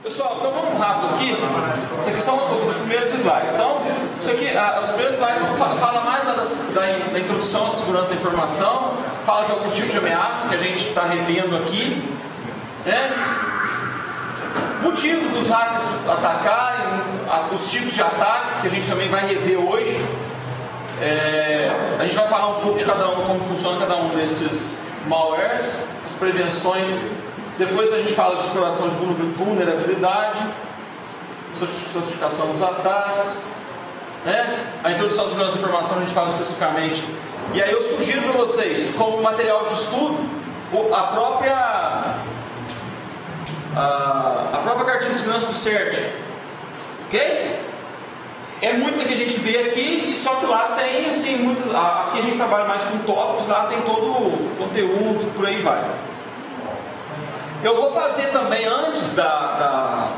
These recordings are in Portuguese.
Pessoal, então vamos rápido aqui. Isso aqui são os primeiros slides. Então, isso aqui, os primeiros slides fala mais da introdução à segurança da informação, fala de alguns tipos de ameaça que a gente está revendo aqui, né? Motivos dos hackers atacarem, os tipos de ataque que a gente também vai rever hoje. A gente vai falar um pouco de cada um, como funciona cada um desses malwares, as prevenções. Depois a gente fala de exploração de vulnerabilidade, sofisticação dos ataques, né? A introdução à segurança da informação a gente fala especificamente. E aí eu sugiro para vocês, como material de estudo, a própria cartilha de segurança do CERT, ok? É muito que a gente vê aqui, só que lá tem assim, aqui a gente trabalha mais com tópicos, lá tem todo o conteúdo, por aí vai. Eu vou fazer também, antes da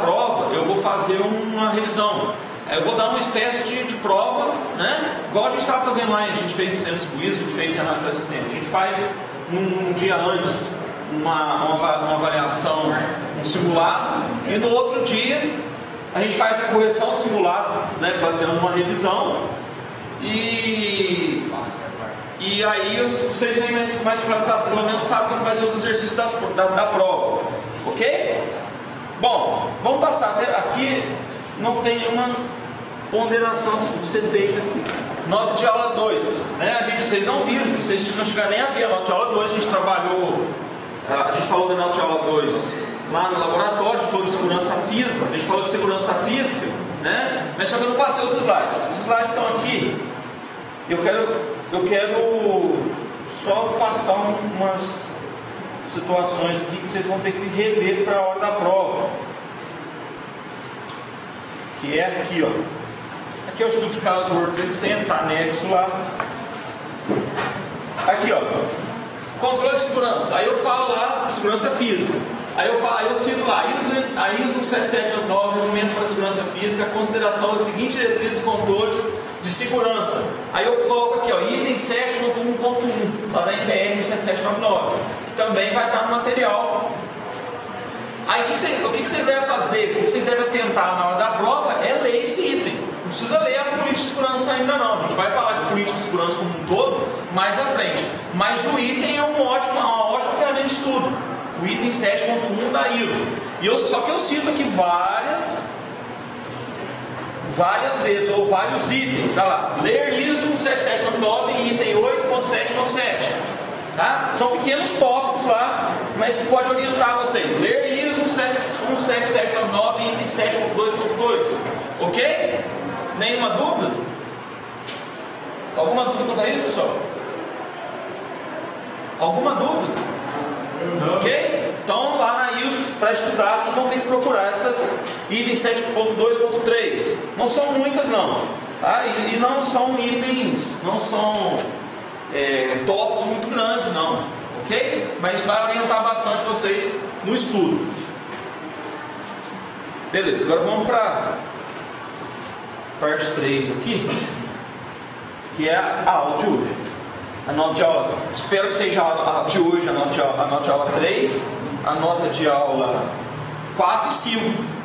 prova, eu vou fazer uma revisão. Eu vou dar uma espécie de prova, né? Igual a gente estava fazendo lá, a gente fez sistemas quiz, a gente fez análise para sistema. A gente faz um dia antes uma avaliação, um simulado, e no outro dia a gente faz a correção simulado, né? Baseando numa revisão. E aí vocês vêm mais pelo menos sabem como vai ser os exercícios da prova, ok? Não, vamos passar até aqui. Não tem nenhuma ponderação a ser feita aqui. Nota de aula 2, né? Vocês não viram, vocês não chegaram nem a ver a nota de aula 2. A gente trabalhou, a gente falou da nota de aula 2 lá no laboratório, a gente falou de segurança física, a gente falou de segurança física, né? Mas só que eu não passei os slides. Os slides estão aqui. Eu quero só passar umas situações aqui que vocês vão ter que rever para a hora da prova. Que é aqui, ó. Aqui é o estudo de caso Word, sem entrar anexo lá. Aqui, ó. Controle de segurança. Aí eu falo lá de segurança física. Aí eu cito lá, a ISO 17799 recomenda para a segurança física a consideração das seguintes diretrizes e controles de segurança. Aí eu coloco aqui, ó, item 7.1.1, lá da NBR 7799, que também vai estar no material. Aí o que vocês devem fazer, o que vocês devem tentar na hora da prova é ler esse item. Não precisa ler a política de segurança ainda não. A gente vai falar de política de segurança como um todo mais à frente. Mas o item é uma ótima ferramenta de estudo. O item 7.1 da ISO. Só que eu cito aqui várias vezes, ou vários itens. Olha lá, ler ISO 17799 e item 8.7.7. Tá? São pequenos tópicos lá, mas pode orientar vocês. Ler ISO 17799 e item 7.2.2. Ok? Nenhuma dúvida? Alguma dúvida quanto a isso, pessoal? Alguma dúvida? Não. Ok? Então lá na ISO, para estudar, vocês vão ter que procurar essas itens 7.2.3. Não são muitas não, tá? E não são itens, não são tópicos muito grandes não, ok? Mas vai orientar bastante vocês no estudo. Beleza, agora vamos para parte 3 aqui, que é a aula de hoje. A nota de aula, espero que seja a de hoje, a nota de aula 3, a nota de aula 4 e 5.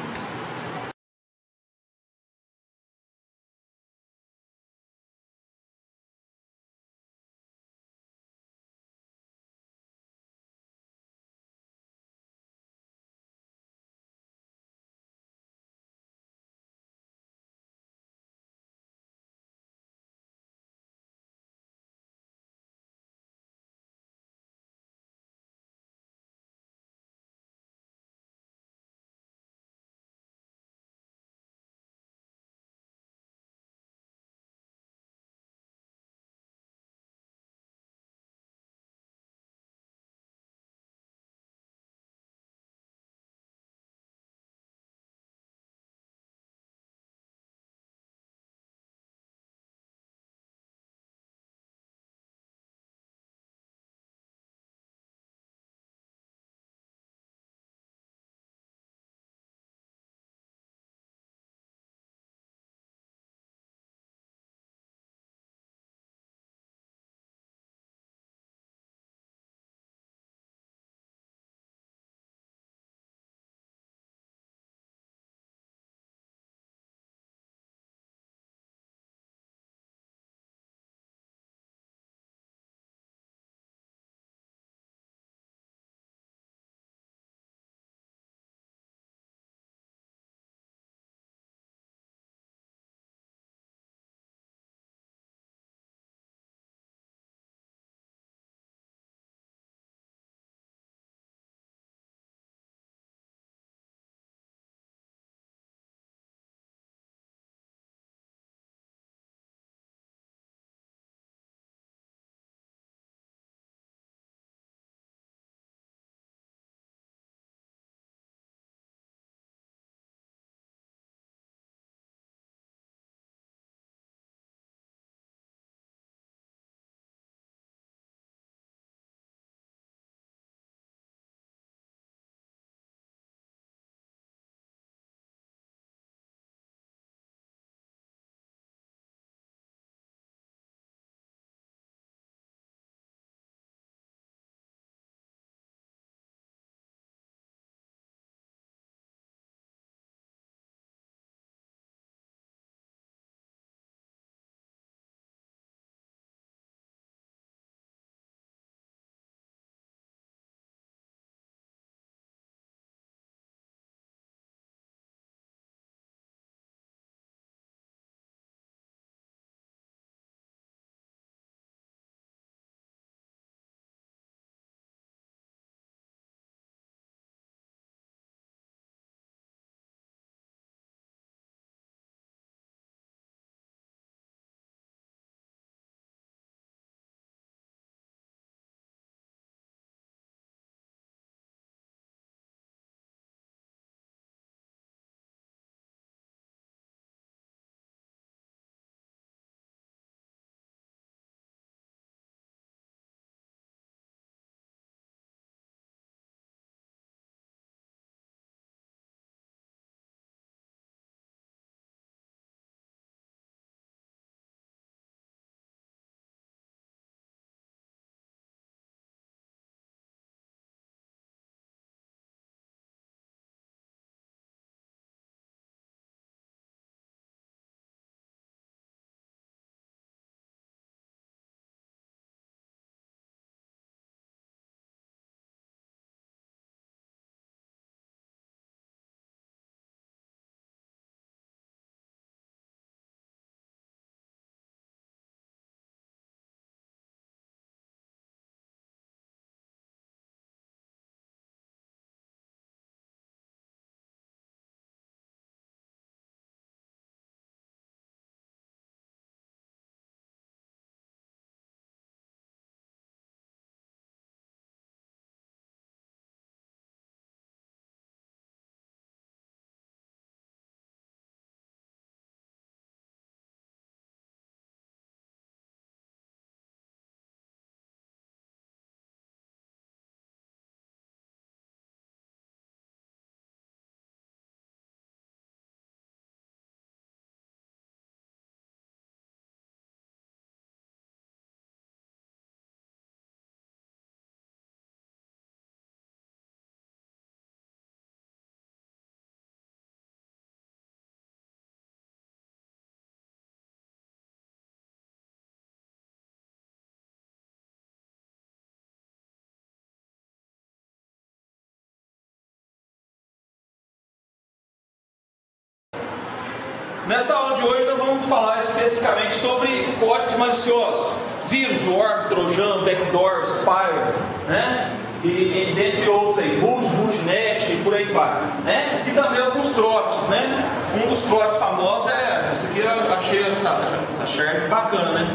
Nessa aula de hoje nós vamos falar especificamente sobre códigos maliciosos, vírus, worm, trojan, backdoor, spyware, né? E dentre outros aí, boot, bootnet e por aí vai, né? E também alguns trotes, né? Um dos trotes famosos é, esse aqui eu achei essa charme bacana, né?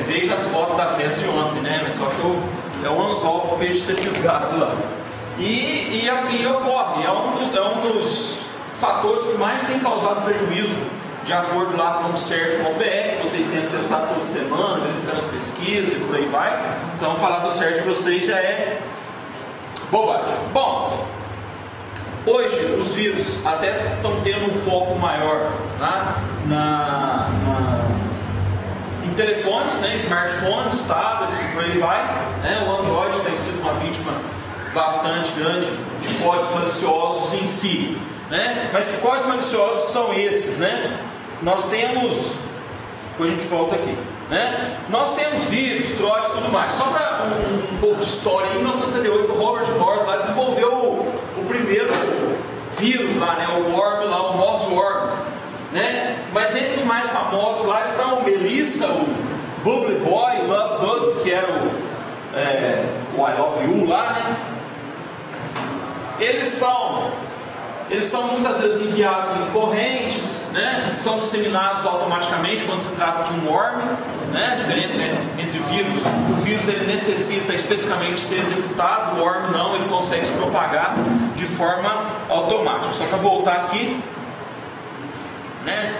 Veja as fotos da festa de ontem, né? Só que é um anzol para o peixe ser fisgado lá. E ocorre, é um dos fatores que mais tem causado prejuízo, de acordo lá com o CERT.br, que vocês têm acessado toda semana, verificando as pesquisas e por aí vai. Então falar do CERT de vocês já é bobagem. Bom, hoje os vírus até estão tendo um foco maior, tá? Em telefones, né? Smartphones, tablets e por aí vai, né? O Android tem sido uma vítima bastante grande de códigos maliciosos em si, né? Mas que códigos maliciosos são esses, né? Nós temos, depois a gente volta aqui, né? Nós temos vírus, trotes e tudo mais. Só para um pouco de história, em 1978 o Robert Morse lá desenvolveu o primeiro vírus lá, né? O worm lá, o Morse worm, né? Mas entre os mais famosos lá estão o Melissa, o Bubble Boy, o Love Bug, que era o I Love You lá, né? Eles são muitas vezes enviados em correntes, né? São disseminados automaticamente quando se trata de um worm, né? A diferença entre vírus, o vírus ele necessita especificamente ser executado, o worm não, ele consegue se propagar de forma automática. Só para voltar aqui, né?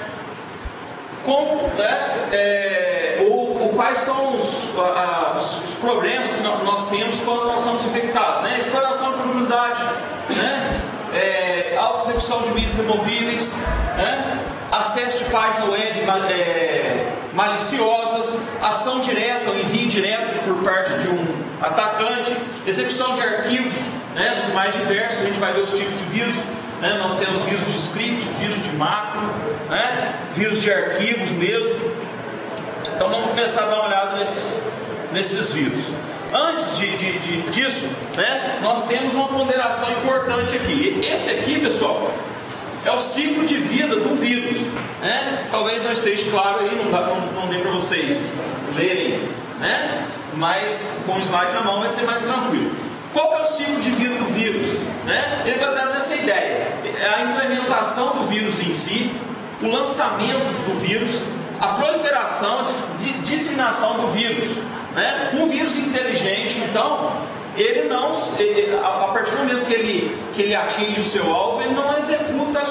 Quais são os problemas que nós temos quando nós somos infectados, né? Exploração de comunidade, né? Auto-execução de mídias removíveis, né? Acesso de página web maliciosas, ação direta ou envio direto por parte de um atacante, execução de arquivos, né? Dos mais diversos. A gente vai ver os tipos de vírus, né? Nós temos vírus de script, vírus de macro, né? Vírus de arquivos mesmo. Então vamos começar a dar uma olhada nesses vírus. Antes disso, né, nós temos uma ponderação importante aqui. Esse aqui, pessoal, é o ciclo de vida do vírus, né? Talvez não esteja claro aí, não dê para vocês verem, né? Mas com o slide na mão vai ser mais tranquilo. Qual é o ciclo de vida do vírus, né? Ele é baseado nessa ideia: a implementação do vírus em si, o lançamento do vírus, a proliferação, a disseminação do vírus, né? Um vírus inteligente, então, a partir do momento que ele atinge o seu alvo, ele não executa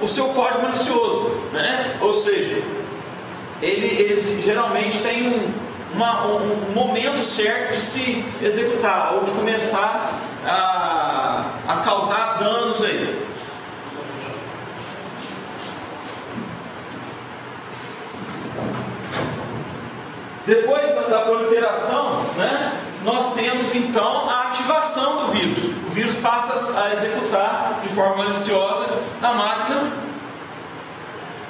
o seu código malicioso, né? Ou seja, ele geralmente tem um momento certo de se executar ou de começar a causar danos aí. Depois da proliferação, né, nós temos então a ativação do vírus. O vírus passa a executar de forma maliciosa na máquina.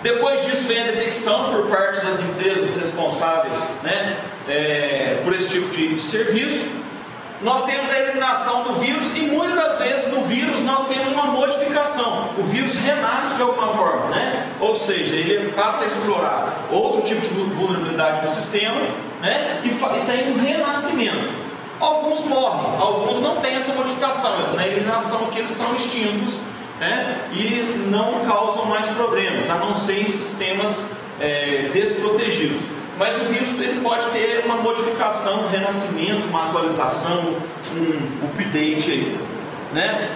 Depois disso vem a detecção por parte das empresas responsáveis, né, por esse tipo de serviço. Nós temos a eliminação do vírus e muitas das vezes no vírus nós temos uma modificação. O vírus renasce de alguma forma, né? Ou seja, ele passa a explorar outro tipo de vulnerabilidade no sistema, né? E tem um renascimento. Alguns morrem, alguns não têm essa modificação. Na eliminação que eles são extintos, né? E não causam mais problemas, a não ser em sistemas desprotegidos. Mas o vírus ele pode ter uma modificação, um renascimento, uma atualização, um update aí, né?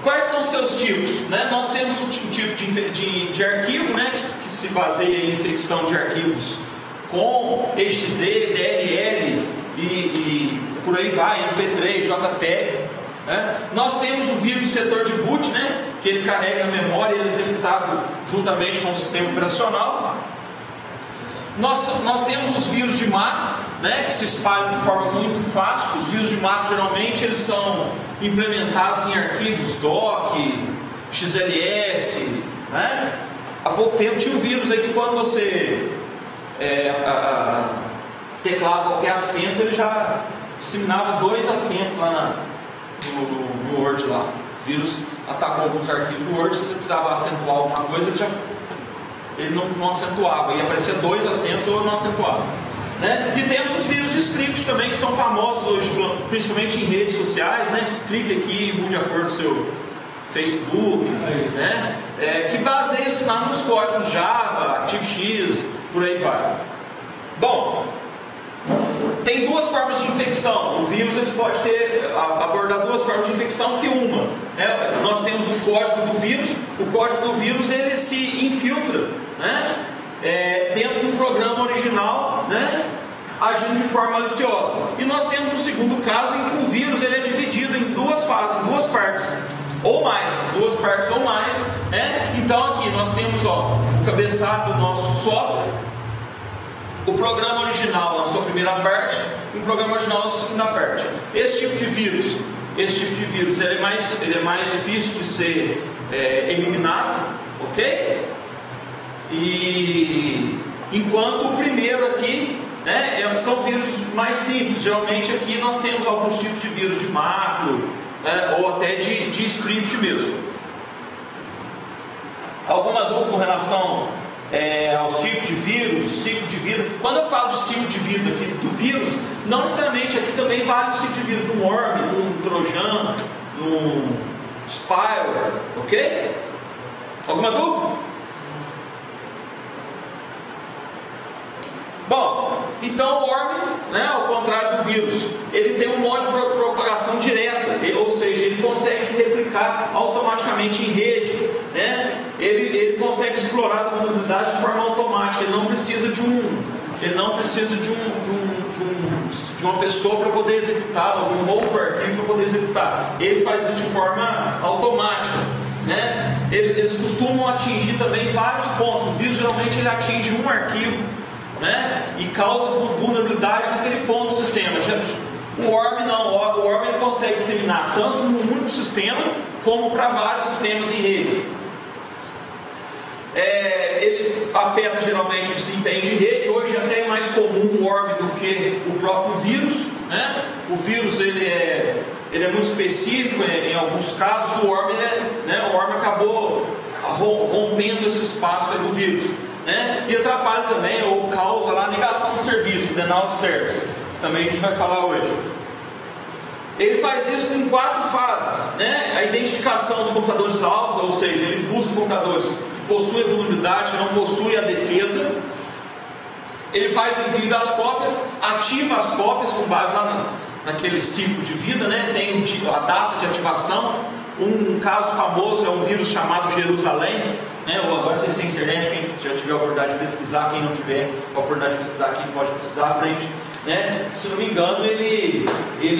Quais são seus tipos, né? Nós temos o tipo de arquivo, né? Que se baseia em infecção de arquivos com exe, DLL e por aí vai, MP3, JPEG, né? Nós temos o vírus setor de boot, né? Que ele carrega a memória e ele é executado juntamente com o sistema operacional. Nós temos os vírus de macro, né, que se espalham de forma muito fácil. Os vírus de macro geralmente eles são implementados em arquivos doc, XLS, né? Há pouco tempo tinha um vírus aí que quando você teclava qualquer acento, ele já disseminava 2 acentos lá no Word lá. O vírus atacou alguns arquivos do Word, se você precisava acentuar alguma coisa, ele não acentuava, ia aparecer 2 acentos ou não acentuava. Né? E temos os vírus de script também, que são famosos hoje, principalmente em redes sociais, né? Clique aqui e mude a cor do seu Facebook, né? Que baseia-se lá nos códigos Java, ActiveX, por aí vai. Bom, tem 2 formas de infecção. O vírus ele pode abordar 2 formas de infecção que uma. Né? Nós temos o código do vírus. O código do vírus ele se infiltra, né? Dentro de um programa original, né? Agindo de forma maliciosa. E nós temos um segundo caso em que o vírus ele é dividido em 2 partes. Ou mais, 2 partes ou mais, né? Então aqui nós temos o cabeçado do nosso software, o programa original na sua primeira parte e o programa original na sua segunda parte. Esse tipo de vírus ele é mais difícil de ser eliminado, ok? E enquanto o primeiro aqui, né, são vírus mais simples. Geralmente aqui nós temos alguns tipos de vírus de macro, ou até de script mesmo. Alguma dúvida com relação aos tipos de vírus, ciclo de vírus? Quando eu falo de ciclo de vida aqui do vírus, não necessariamente aqui também vale o ciclo de vida do worm, do trojan, do spyware, ok? Alguma dúvida? Bom, então o worm, né, ao contrário do vírus, ele tem um modo de propagação direta, ou seja, ele consegue se replicar automaticamente em rede, né? Ele consegue explorar as vulnerabilidades de forma automática, ele não precisa de uma pessoa para poder executar, ou de um outro arquivo para poder executar. Ele faz isso de forma automática, né? Eles costumam atingir também vários pontos. O vírus geralmente ele atinge um arquivo, né, e causa vulnerabilidade naquele ponto do sistema. O worm não, o worm ele consegue disseminar tanto num único sistema como para vários sistemas em rede. Ele afeta geralmente o desempenho de rede. Hoje até é mais comum o worm do que o próprio vírus, né? O vírus ele é muito específico em alguns casos. O worm acabou rompendo esse espaço do vírus, né? E atrapalha também ou causa lá a negação do serviço, denial of service, também a gente vai falar hoje. Ele faz isso em 4 fases, né? A identificação dos computadores alvos, ou seja, ele busca computadores que possuem a vulnerabilidade, que não possuem a defesa. Ele faz o envio das cópias, ativa as cópias com base lá naquele ciclo de vida, né? Tem a data de ativação. Um caso famoso é um vírus chamado Jerusalém, né? Agora vocês têm internet, quem já tiver a oportunidade de pesquisar, quem não tiver a oportunidade de pesquisar aqui pode pesquisar à frente, né? Se não me engano ele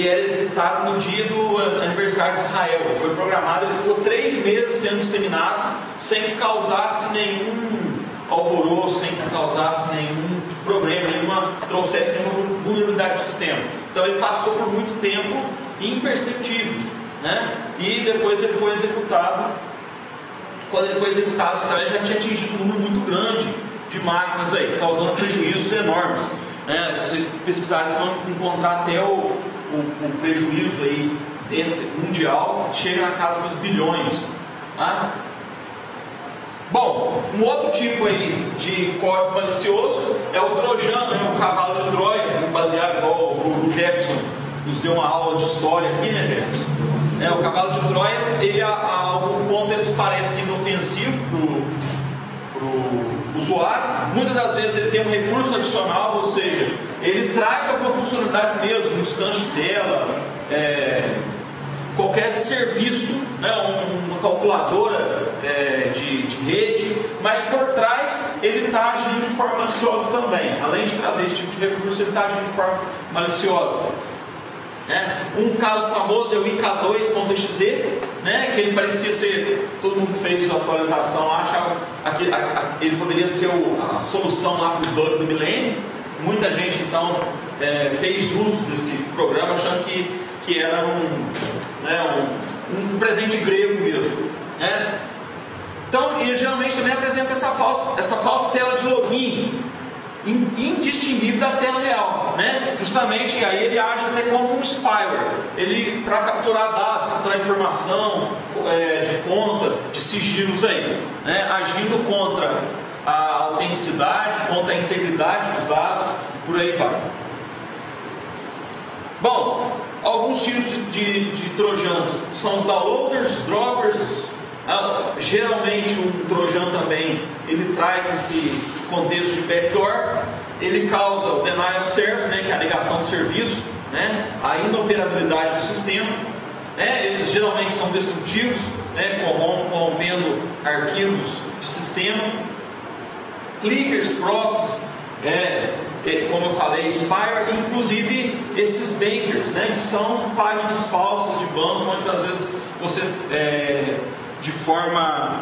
era executado no dia do aniversário de Israel. Ele foi programado, ele ficou 3 meses sendo disseminado sem que causasse nenhum alvoroço, sem que causasse nenhum problema, trouxesse nenhuma vulnerabilidade para o sistema. Então ele passou por muito tempo imperceptível, né? E depois ele foi executado. Quando ele foi executado, então ele já tinha atingido um número muito grande de máquinas aí, causando prejuízos enormes, né? Se vocês pesquisarem, vocês vão encontrar até o prejuízo aí mundial, chega na casa dos bilhões, tá? Bom, um outro tipo aí de código malicioso é o trojan, né? O cavalo de Troia, baseado igual o Jefferson nos deu uma aula de história aqui, né, Jefferson? O cavalo de Troia, ele a algum ponto eles parecem inofensivos para o usuário. Muitas das vezes ele tem um recurso adicional, ou seja, ele traz alguma funcionalidade mesmo, um descanso de tela, qualquer serviço, né, uma calculadora de rede, mas por trás ele está agindo de forma maliciosa também. Além de trazer esse tipo de recurso, ele está agindo de forma maliciosa. Um caso famoso é o IK2.exe, né, que ele parecia ser, todo mundo que fez a atualização achava que ele poderia ser a solução lá para o bug do milênio. Muita gente então fez uso desse programa achando que era um presente grego mesmo, né? Então ele geralmente também apresenta essa falsa tela de login, indistinguível da tela real, né? Justamente aí ele age até como um spyware, ele para capturar dados, capturar informação de conta, de sigilos aí, né? Agindo contra a autenticidade, contra a integridade dos dados, e por aí vai. Bom, alguns tipos de trojans são os downloaders, droppers. Geralmente um trojan também ele traz esse contexto de backdoor, ele causa o denial of service, né, que é a negação de serviço, né, a inoperabilidade do sistema, né, eles geralmente são destrutivos, né, corrompendo arquivos de sistema. Clickers, proxies, como eu falei, spyware, inclusive esses bankers, né, que são páginas falsas de banco, onde às vezes você de forma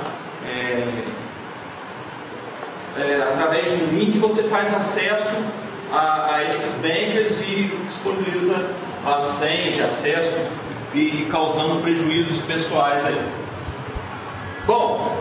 através de um link você faz acesso a esses bankers e disponibiliza a senha de acesso e causando prejuízos pessoais aí. Bom,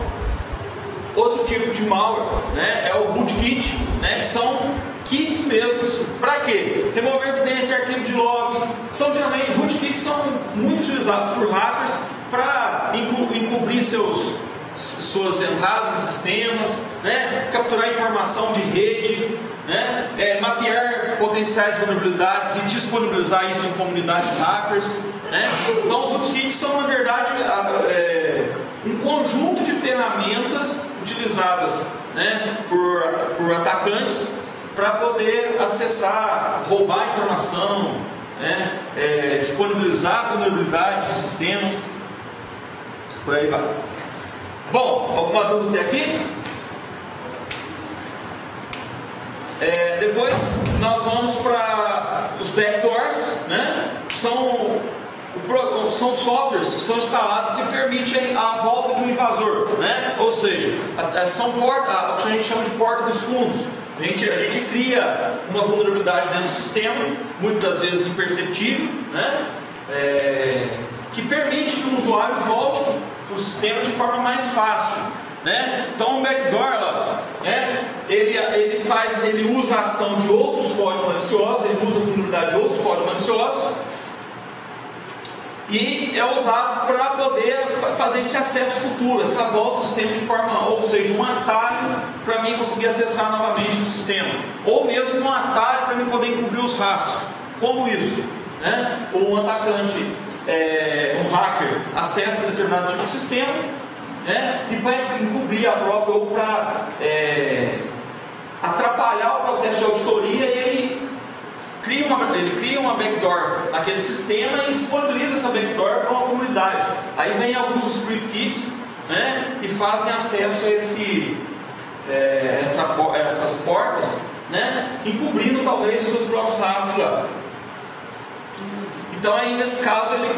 outro tipo de malware, né, é o rootkit, né, que são kits mesmos. Para quê? Remover evidência, arquivo de log. São geralmente rootkits, são muito utilizados por hackers para encobrir suas entradas em sistemas, né, capturar informação de rede, né, mapear potenciais vulnerabilidades e disponibilizar isso em comunidades hackers, né. Então os rootkits são na verdade um conjunto de ferramentas utilizadas, né, por atacantes para poder acessar, roubar informação, né, disponibilizar vulnerabilidade de sistemas, por aí vai. Bom, alguma dúvida aqui? Depois nós vamos para os backdoors, né? São softwares que são instalados e permitem a volta de um invasor, né? Ou seja, são portas, o que a gente chama de porta dos fundos. A gente cria uma vulnerabilidade dentro do sistema, muitas vezes imperceptível, né? Que permite que o usuário volte para o sistema de forma mais fácil, né? Então o backdoor, ele usa a ação de outros códigos maliciosos, ele usa a vulnerabilidade de outros códigos maliciosos e é usado para poder fazer esse acesso futuro, essa volta ao sistema de forma, ou seja, um atalho para mim conseguir acessar novamente o sistema, ou mesmo um atalho para mim poder encobrir os rastros. Como isso? Né? Um atacante, um hacker, acessa determinado tipo de sistema, né? E para encobrir a própria ou para atrapalhar o processo de auditoria, ele cria uma backdoor naquele sistema e disponibiliza essa backdoor para uma comunidade. Aí vem alguns script kits, né, e fazem acesso a essas portas, né, encobrindo talvez os seus próprios rastros lá. Então aí nesse caso ele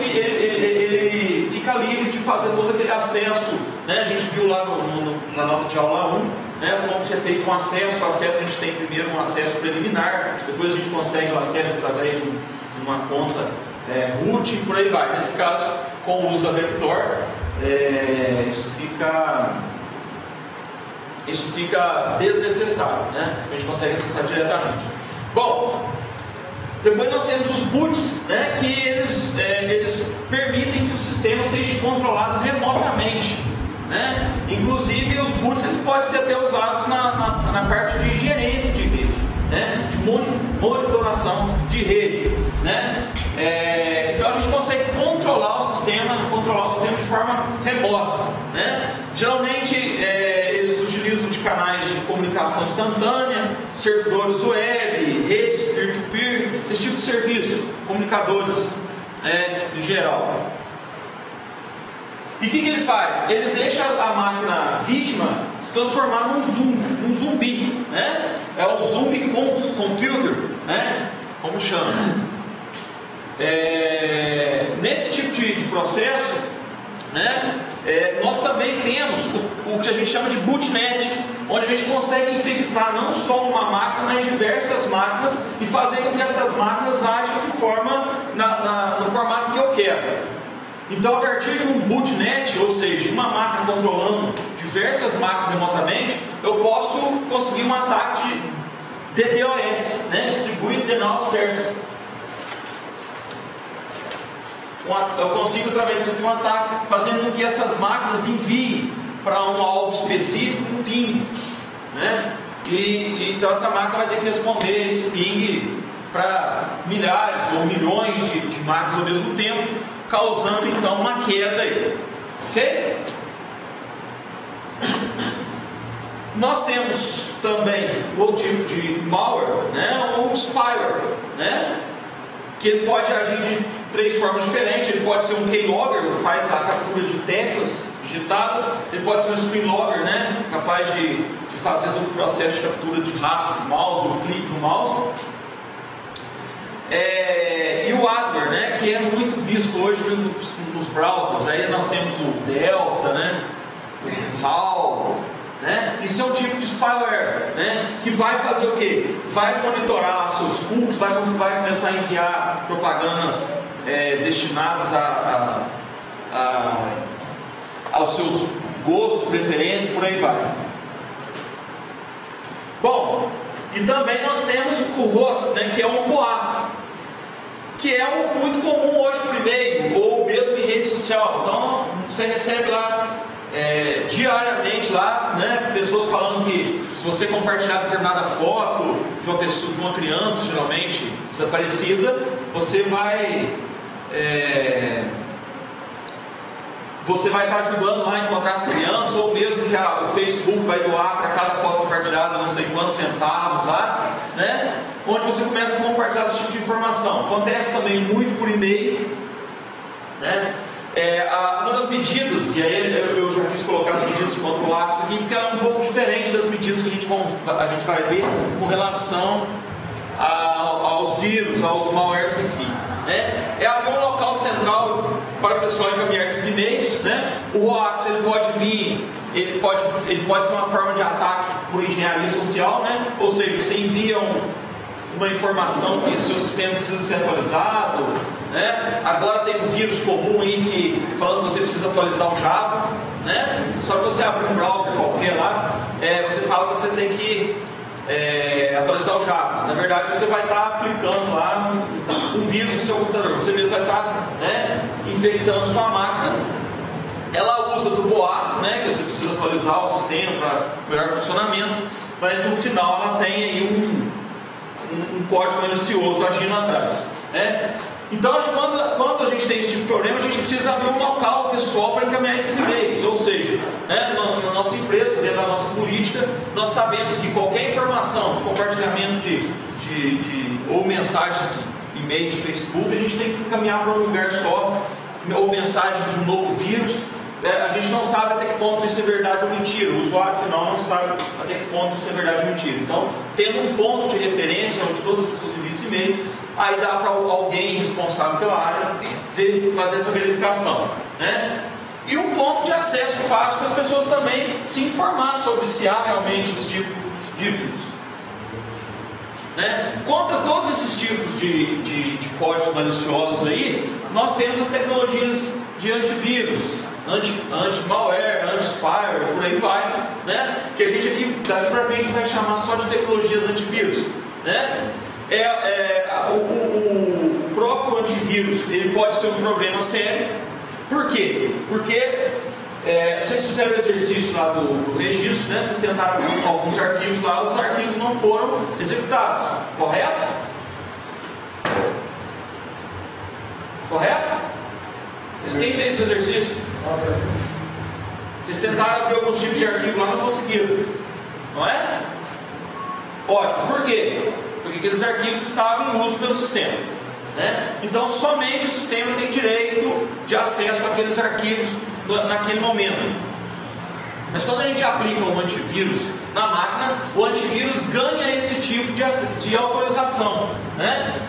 fica livre de fazer todo aquele acesso, né? A gente viu lá na nota de aula 1, né, como que é feito um acesso. O acesso a gente tem primeiro um acesso preliminar, depois a gente consegue o acesso através de uma conta root e por aí vai. Nesse caso, com o uso da backdoor, isso fica desnecessário, né? A gente consegue acessar diretamente. Bom, depois nós temos os boots, né, que eles permitem que o sistema seja controlado remotamente, né? Inclusive os boots eles podem ser até usados na parte de gerência de rede, né, de monitoração de rede, né? Então a gente consegue controlar o sistema de forma remota, né? Geralmente eles utilizam de canais de comunicação instantânea, servidores web, redes peer-to-peer, esse tipo de serviço, comunicadores em geral. E o que ele faz? Eles deixam a máquina vítima se transformar num zumbi, né? É o zumbi computer, né? Como chama? Nesse tipo de processo, né, nós também temos o que a gente chama de bootnet, onde a gente consegue infectar não só uma máquina, mas diversas máquinas e fazer com que essas máquinas ajam no formato que eu quero. Então, a partir de um bootnet, ou seja, uma máquina controlando diversas máquinas remotamente, eu posso conseguir um ataque DDoS, né? Distributed Denial of Service. Eu consigo, através de um ataque, fazendo com que essas máquinas enviem para um alvo específico um ping, né? Então essa máquina vai ter que responder esse ping para milhares ou milhões de máquinas ao mesmo tempo, causando então uma queda aí, ok? Nós temos também outro tipo de malware, né? O spyware, né? Que ele pode agir de 3 formas diferentes. Ele pode ser um keylogger, que faz a captura de teclas digitadas. Ele pode ser um screenlogger, né? Capaz de fazer todo o processo de captura de rastro de mouse, ou clique no mouse. E o adware, né? Que é muito visto hoje nos browsers. Aí nós temos o Delta, né? O HAL, né? Isso é um tipo de spyware, né? Que vai fazer o quê? Vai monitorar seus cookies, vai começar a enviar propagandas destinadas aos seus gostos, preferências, por aí vai. Bom, e também nós temos o hoax, né? Que é um boato, que é muito comum hoje por e-mail ou mesmo em rede social. Então você recebe lá diariamente lá, né, pessoas falando que se você compartilhar determinada foto de uma pessoa, de uma criança geralmente desaparecida, você vai estar ajudando lá a encontrar essa criança, ou mesmo que o Facebook vai doar para cada foto compartilhada não sei quantos centavos lá, né, onde você começa a compartilhar esse tipo de informação. Acontece também muito por e-mail, né? Uma das medidas, e aí eu já quis colocar as medidas contra o lápis aqui, porque ela é um pouco diferente das medidas que a gente vai ver com relação aos vírus, aos malwares em si, né? Haver um local central para o pessoal encaminhar esses e-mails, né? O hoax ele pode ser uma forma de ataque por engenharia social, né? Ou seja, você envia uma informação que o seu sistema precisa ser atualizado, né? Agora tem um vírus comum aí falando que você precisa atualizar o Java, né? Só que você abre um browser qualquer lá, você fala que você tem que atualizar o Java. Na verdade você vai estar aplicando lá um vírus no seu computador, você mesmo vai estar, né, infectando sua máquina. Ela usa do boato, né, que você precisa atualizar o sistema para melhor funcionamento, mas no final ela tem aí um código malicioso agindo atrás, né? Então, quando a gente tem esse tipo de problema, a gente precisa abrir um local pessoal para encaminhar esses e-mails. Ou seja, né, na nossa empresa, dentro da nossa política, nós sabemos que qualquer informação de compartilhamento ou mensagens, e-mail de Facebook, a gente tem que encaminhar para um lugar só, ou mensagem de um novo vírus. A gente não sabe até que ponto isso é verdade ou mentira. O usuário final não sabe até que ponto isso é verdade ou mentira. Então, tendo um ponto de referência onde todas as pessoas enviam esse e-mail, aí dá para alguém responsável pela área fazer essa verificação, né? E um ponto de acesso fácil para as pessoas também se informar sobre se há realmente esse tipo de vírus, né? Contra todos esses tipos de códigos maliciosos aí, nós temos as tecnologias de antivírus, anti-malware, anti-spyware, por aí vai, né? Que a gente aqui, daqui para frente, vai chamar só de tecnologias antivírus, né? O próprio antivírus, ele pode ser um problema sério. Por quê? Porque vocês fizeram o exercício lá do registro, né? Vocês tentaram alguns arquivos lá, os arquivos não foram executados, correto? Correto? Quem fez esse exercício? Vocês tentaram abrir alguns tipos de arquivo lá, não conseguiram, não é? Ótimo, por quê? Porque aqueles arquivos estavam em uso pelo sistema, né? Então somente o sistema tem direito de acesso àqueles arquivos naquele momento. Mas quando a gente aplica um antivírus na máquina, o antivírus ganha esse tipo de autorização, né?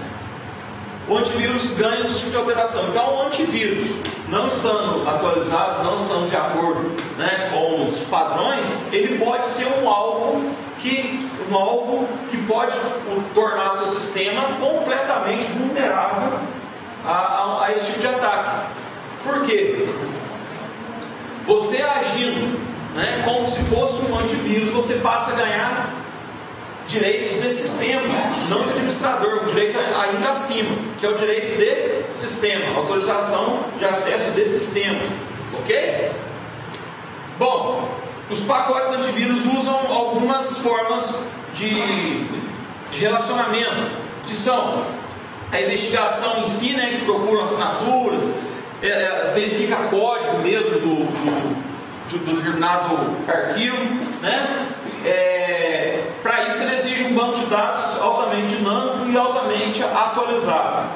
O antivírus ganha esse tipo de alteração. Então o antivírus, não estando atualizado, não estando de acordo, né, com os padrões, ele pode ser um alvo que pode tornar seu sistema completamente vulnerável a esse tipo de ataque. Por quê? Você agindo, né, como se fosse um antivírus, você passa a ganhar direitos de sistema, não de administrador, um direito ainda acima, que é o direito de sistema, autorização de acesso de sistema, ok? Bom, os pacotes antivírus usam algumas formas de relacionamento, que são a investigação em si, né, que procuram assinaturas, verifica código mesmo do determinado arquivo, né? Para isso ele exige um banco de dados altamente dinâmico e altamente atualizado.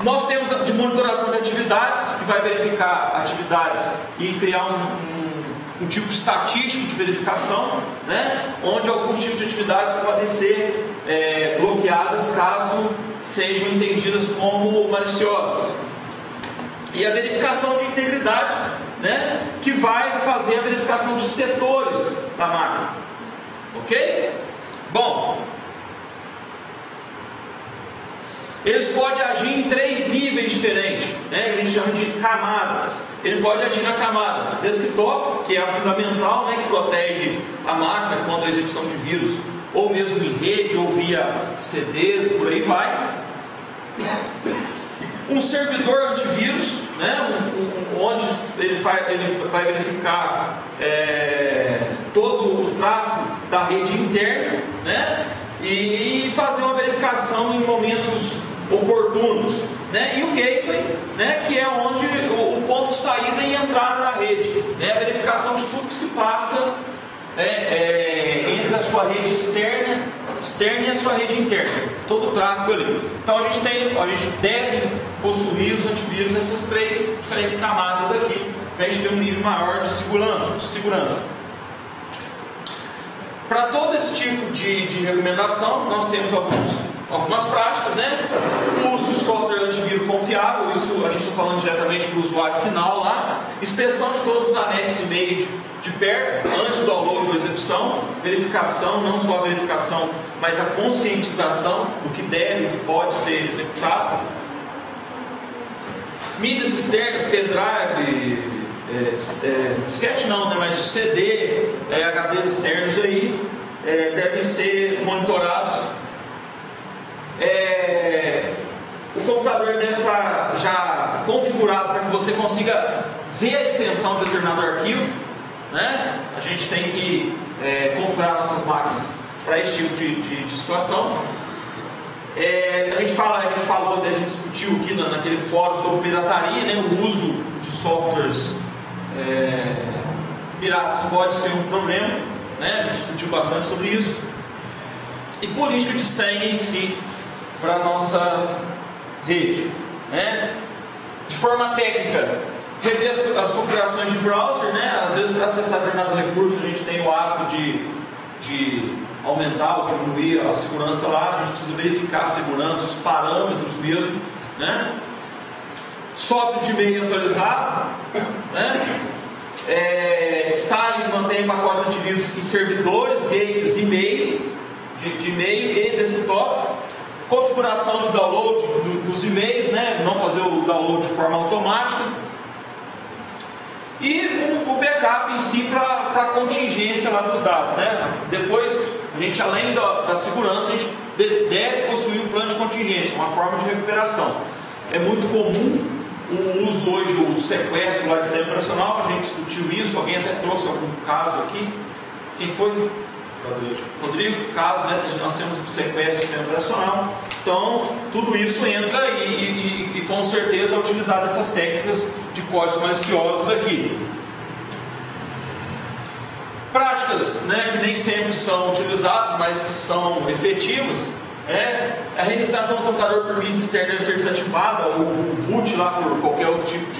Nós temos de monitoração de atividades, que vai verificar atividades e criar um tipo estatístico de verificação, né? Onde alguns tipos de atividades podem ser bloqueadas caso sejam entendidas como maliciosas. E a verificação de integridade, né? Que vai fazer a verificação de setores da máquina, ok? Bom, eles podem agir em 3 níveis diferentes, né? A gente chama de camadas. Ele pode agir na camada desktop, que é a fundamental, né? Que protege a máquina contra a execução de vírus, ou mesmo em rede, ou via CDs, por aí vai. Um servidor antivírus, né? Onde ele vai verificar todo o tráfego da rede interna, né? E fazer uma verificação em momentos oportunos, né? E o gateway, né? Que é onde o ponto de saída e entrada da rede, né? A verificação de tudo que se passa entre a sua rede externa e a sua rede interna, todo o tráfego ali. Então a gente deve possuir os antivírus nessas 3 diferentes camadas aqui, para a gente ter um nível maior de segurança. Para todo esse tipo de recomendação, nós temos algumas práticas, né? O uso de software antivírus confiável, isso a gente está falando diretamente para o usuário final lá. Inspeção de todos os anexos e meio de perto, antes do download ou execução. Verificação, não só a verificação, mas a conscientização do que deve, do que pode ser executado. Mídias externas, pendrive, sketch não, né, mas o CD, HDs externos aí, devem ser monitorados. O computador deve estar já configurado para que você consiga ver a extensão de determinado arquivo, né? A gente tem que configurar nossas máquinas para esse tipo de situação. A gente discutiu aqui naquele fórum sobre pirataria, né? O uso de softwares piratas pode ser um problema, né? A gente discutiu bastante sobre isso. E política de senha em si para a nossa rede, né? De forma técnica, rever as configurações de browser, né? Às vezes para acessar determinado recurso a gente tem o hábito de aumentar ou diminuir a segurança lá, a gente precisa verificar a segurança, os parâmetros mesmo, né? Software de e-mail atualizado, né? Instale e mantém pacotes antivírus em servidores, gateways, e-mail, de e-mail e desktop. Configuração de download dos e-mails, né? Não fazer o download de forma automática. E o backup em si para a contingência lá dos dados, né? Depois, a gente, além da segurança, a gente deve possuir um plano de contingência, uma forma de recuperação. É muito comum o uso hoje do sequestro lá de sistema operacional, a gente discutiu isso, alguém até trouxe algum caso aqui. Quem foi? Rodrigo, caso, né? Nós temos o sequestro de sistema operacional. Então, tudo isso entra e com certeza é utilizado essas técnicas de códigos maliciosos aqui. Práticas, né, que nem sempre são utilizadas, mas que são efetivas. A reiniciação do computador por mídia externa deve ser desativada, ou o boot lá por qualquer outro tipo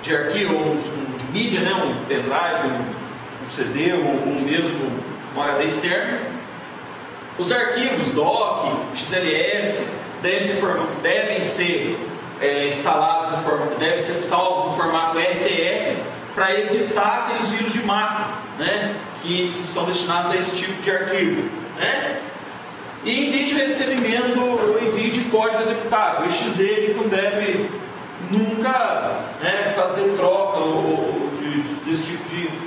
de arquivo, ou de mídia, né, um pendrive, um CD ou mesmo um HD externo. Os arquivos DOC, XLS devem ser instalados devem ser salvos no formato RTF para evitar aqueles vírus de máquina, né, que são destinados a esse tipo de arquivo, né? E envio de recebimento ou envio de código executável, exe, ele não deve nunca, né, fazer troca desse tipo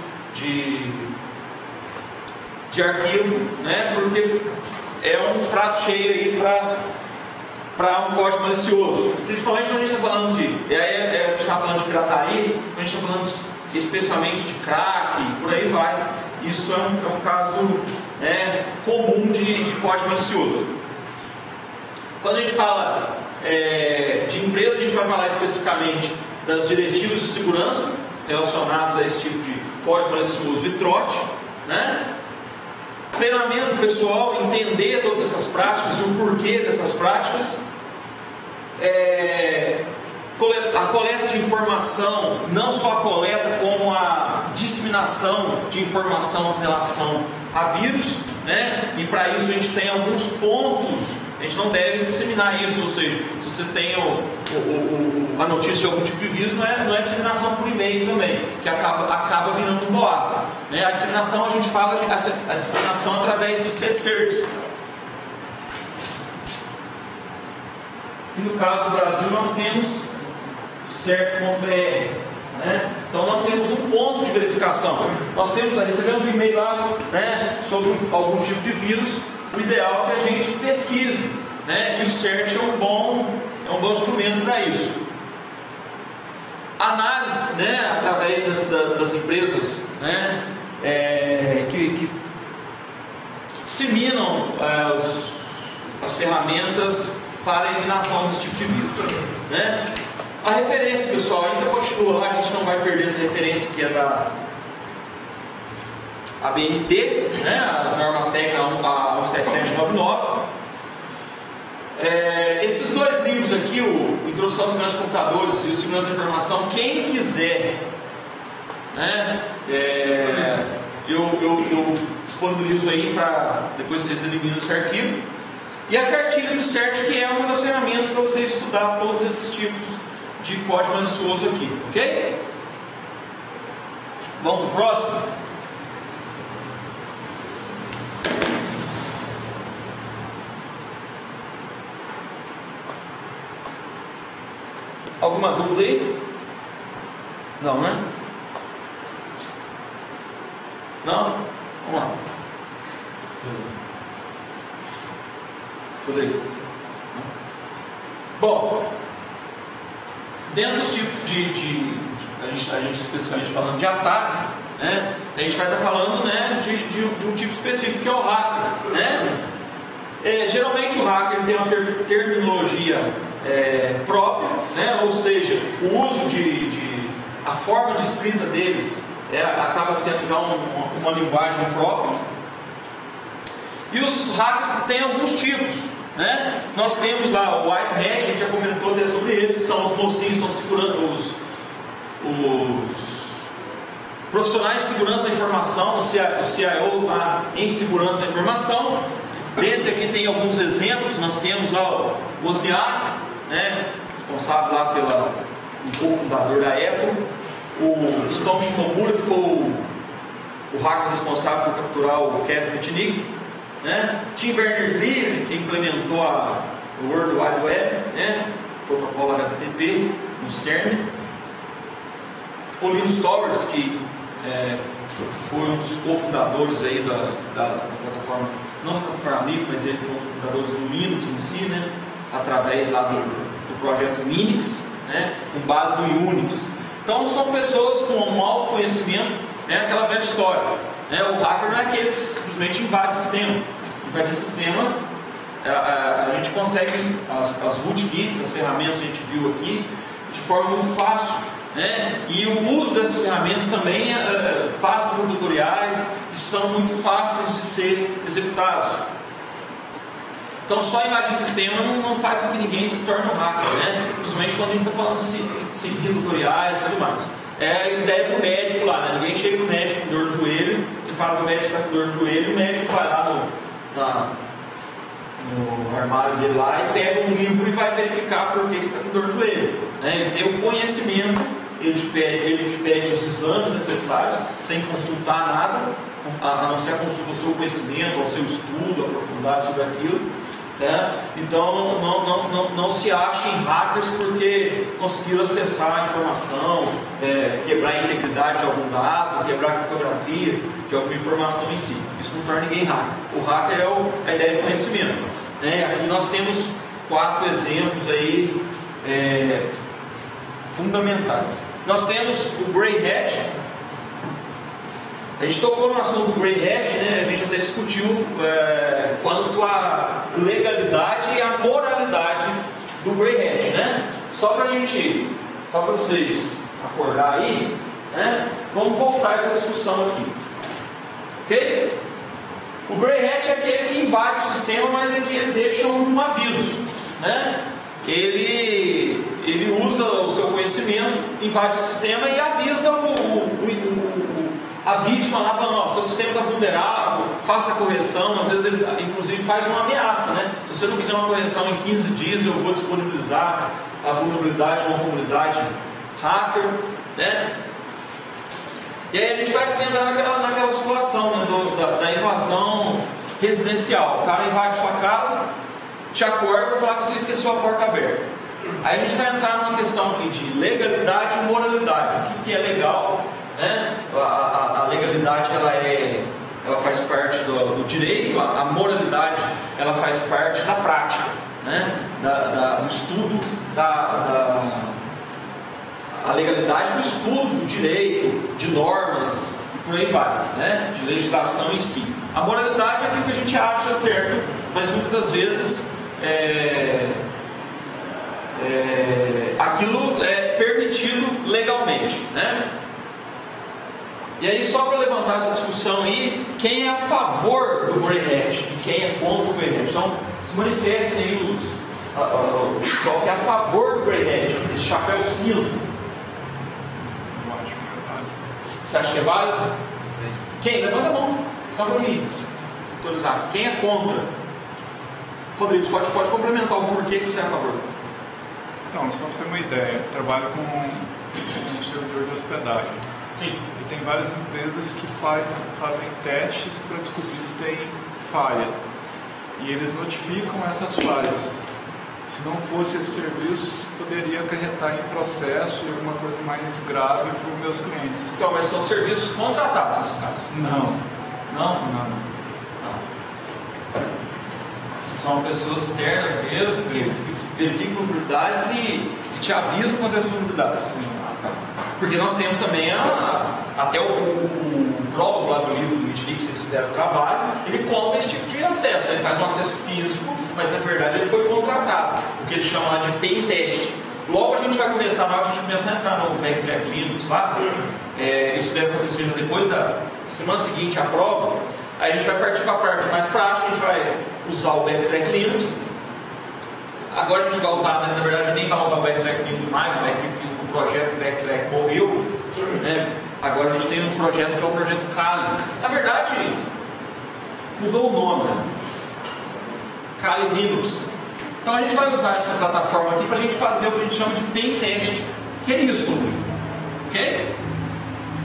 de arquivo, né? Porque é um prato cheio aí para um código malicioso, principalmente quando a gente está falando de, a gente está falando de pirataria, quando a gente está falando especialmente de crack, por aí vai. Isso é um caso comum de código malicioso. Quando a gente fala de empresa, a gente vai falar especificamente das diretivas de segurança relacionadas a esse tipo de código malicioso e trote, né? Treinamento pessoal, entender todas essas práticas e o porquê dessas práticas. A coleta de informação, não só a coleta, como a disseminação de informação em relação a vírus, né? E para isso a gente tem alguns pontos. A gente não deve disseminar isso, ou seja, se você tem a notícia de algum tipo de vírus, não é disseminação por e-mail também, que acaba virando um boato, né? A disseminação, a gente fala a disseminação através dos C-Certs. E no caso do Brasil nós temos cert.br, né? Então nós temos um ponto de verificação. Nós recebemos um e-mail lá, né, sobre algum tipo de vírus. O ideal é que a gente pesquise, né? E o CERT é um bom instrumento para isso. Análise, né, através das empresas, né, que disseminam as ferramentas para a eliminação desse tipo de vírus, né? A referência, pessoal, ainda continua lá, a gente não vai perder essa referência que é da ABNT, né, as normas técnicas a 17799. Esses dois livros aqui, o Introdução à Segurança de Computadores e o Segurança da Informação, quem quiser, né, eu disponibilizo aí para depois vocês eliminam esse arquivo. E a cartilha do CERT, que é uma das ferramentas para você estudar todos esses tipos de código malicioso aqui, ok? Vamos para o próximo? Alguma dúvida aí? Não, né? Não? Vamos lá. Rodrigo. Bom, dentro dos tipos a gente especificamente falando de ataque, né, a gente vai estar falando, né, de um tipo específico que é o hacker, né? Geralmente o hacker tem uma terminologia própria, né? Ou seja, o uso a forma de escrita deles acaba sendo já uma linguagem própria. E os hackers têm alguns tipos, né? Nós temos lá o White Hat, a gente já comentou até sobre eles, são os mocinhos, são os profissionais de segurança da informação, os CIOs lá em segurança da informação. Dentre aqui tem alguns exemplos, nós temos lá o Wozniak, né, responsável lá pelo cofundador da Apple, o Tom Shinomura, que foi o hacker responsável por capturar o Kevin Mitnick, né? Tim Berners-Lee, que implementou o World Wide Web, né, protocolo HTTP no CERN, o Linus Torvalds, que foi um dos cofundadores aí da plataforma, não da plataforma livre, mas ele foi um dos cofundadores do Linux em si, né, através lá do projeto Minix, né, com base no Unix. Então são pessoas com um alto conhecimento, né, aquela velha história, né, o hacker não é aquele que simplesmente invade o sistema. Invadir o sistema, a gente consegue as rootkits, as ferramentas que a gente viu aqui, de forma muito fácil, né? E o uso dessas ferramentas também passa por tutoriais e são muito fáceis de ser executados. Então só invadir o sistema não faz com que ninguém se torne um hacker, né? Principalmente quando a gente está falando de seguir tutoriais e tudo mais. É a ideia do médico lá, né? Ninguém chega no médico com dor no joelho, você fala que o médico está com dor no joelho, e o médico vai lá no armário dele lá e pega um livro e vai verificar por que você está com dor no joelho, né? Ele tem o conhecimento, ele te pede os exames necessários, sem consultar nada, a não ser a consulta ao seu conhecimento, ao seu estudo aprofundado sobre aquilo, né? Então não se achem hackers porque conseguiram acessar a informação, quebrar a integridade de algum dado, quebrar a criptografia de alguma informação em si. Isso não torna ninguém hacker. O hacker é a ideia de conhecimento, né? Aqui nós temos 4 exemplos aí fundamentais. Nós temos o Grey Hat. A gente tocou no assunto do Grey Hat, né? A gente até discutiu quanto à legalidade e à moralidade do Grey Hat, né? Só para vocês acordar aí, né? Vamos voltar essa discussão aqui, ok? O Grey Hat é aquele que invade o sistema, mas é que ele deixa um aviso, né? Ele usa o seu conhecimento, invade o sistema e avisa a vítima lá, falando: ó, seu sistema está vulnerável, faça a correção. Às vezes ele inclusive faz uma ameaça, né? Se você não fizer uma correção em 15 dias, eu vou disponibilizar a vulnerabilidade numa comunidade hacker, né? E aí a gente vai entrar naquela situação, né, da invasão residencial. O cara invade sua casa, te acorda para falar que você esqueceu a porta aberta. Aí a gente vai entrar numa questão aqui de legalidade e moralidade. O que é legal, né? A legalidade ela faz parte do direito, a moralidade ela faz parte da prática, né? Do estudo a legalidade do estudo do direito, de normas e por aí vai, né? De legislação em si. A moralidade é aquilo que a gente acha certo, mas muitas das vezes aquilo é permitido legalmente, né? E aí, só para levantar essa discussão aí, quem é a favor do Grey Hat e quem é contra o Grey Hat? Então, se manifestem aí o pessoal que é a favor do Grey Hat, esse chapéu cinza. Você acha que é válido? Quem? Levanta a mão, só para mim autorizar. Quem é contra? Rodrigo, pode complementar o porquê que você é a favor. Então, só para ter uma ideia, eu trabalho com um servidor de hospedagem. Sim. E tem várias empresas que fazem testes para descobrir se tem falha. E eles notificam essas falhas. Se não fosse esse serviço, poderia acarretar em processo e alguma coisa mais grave para os meus clientes. Então, mas são serviços contratados nesse caso? Não. Não? Não. São pessoas externas mesmo, que verificam vulnerabilidades e te avisam quando as vulnerabilidades. Porque nós temos também até o prólogo lá do livro do Mitnick, que vocês fizeram o trabalho, ele conta esse tipo de acesso, né? Ele faz um acesso físico, mas na verdade ele foi contratado, o que ele chama lá de pen test. Logo a gente vai começar, na hora que a gente começar a entrar no Backtrack Linux lá, isso deve acontecer já depois da semana seguinte à prova. Aí a gente vai partir para a parte mais prática, a gente vai usar o Backtrack Linux. Agora a gente vai usar, né, na verdade nem vai usar o Backtrack Linux mais, o projeto Backtrack morreu, né? Agora a gente tem um projeto que é o projeto Kali. Na verdade, mudou o nome, né? Kali Linux. Então a gente vai usar essa plataforma aqui para a gente fazer o que a gente chama de pen test, que é isso, ok?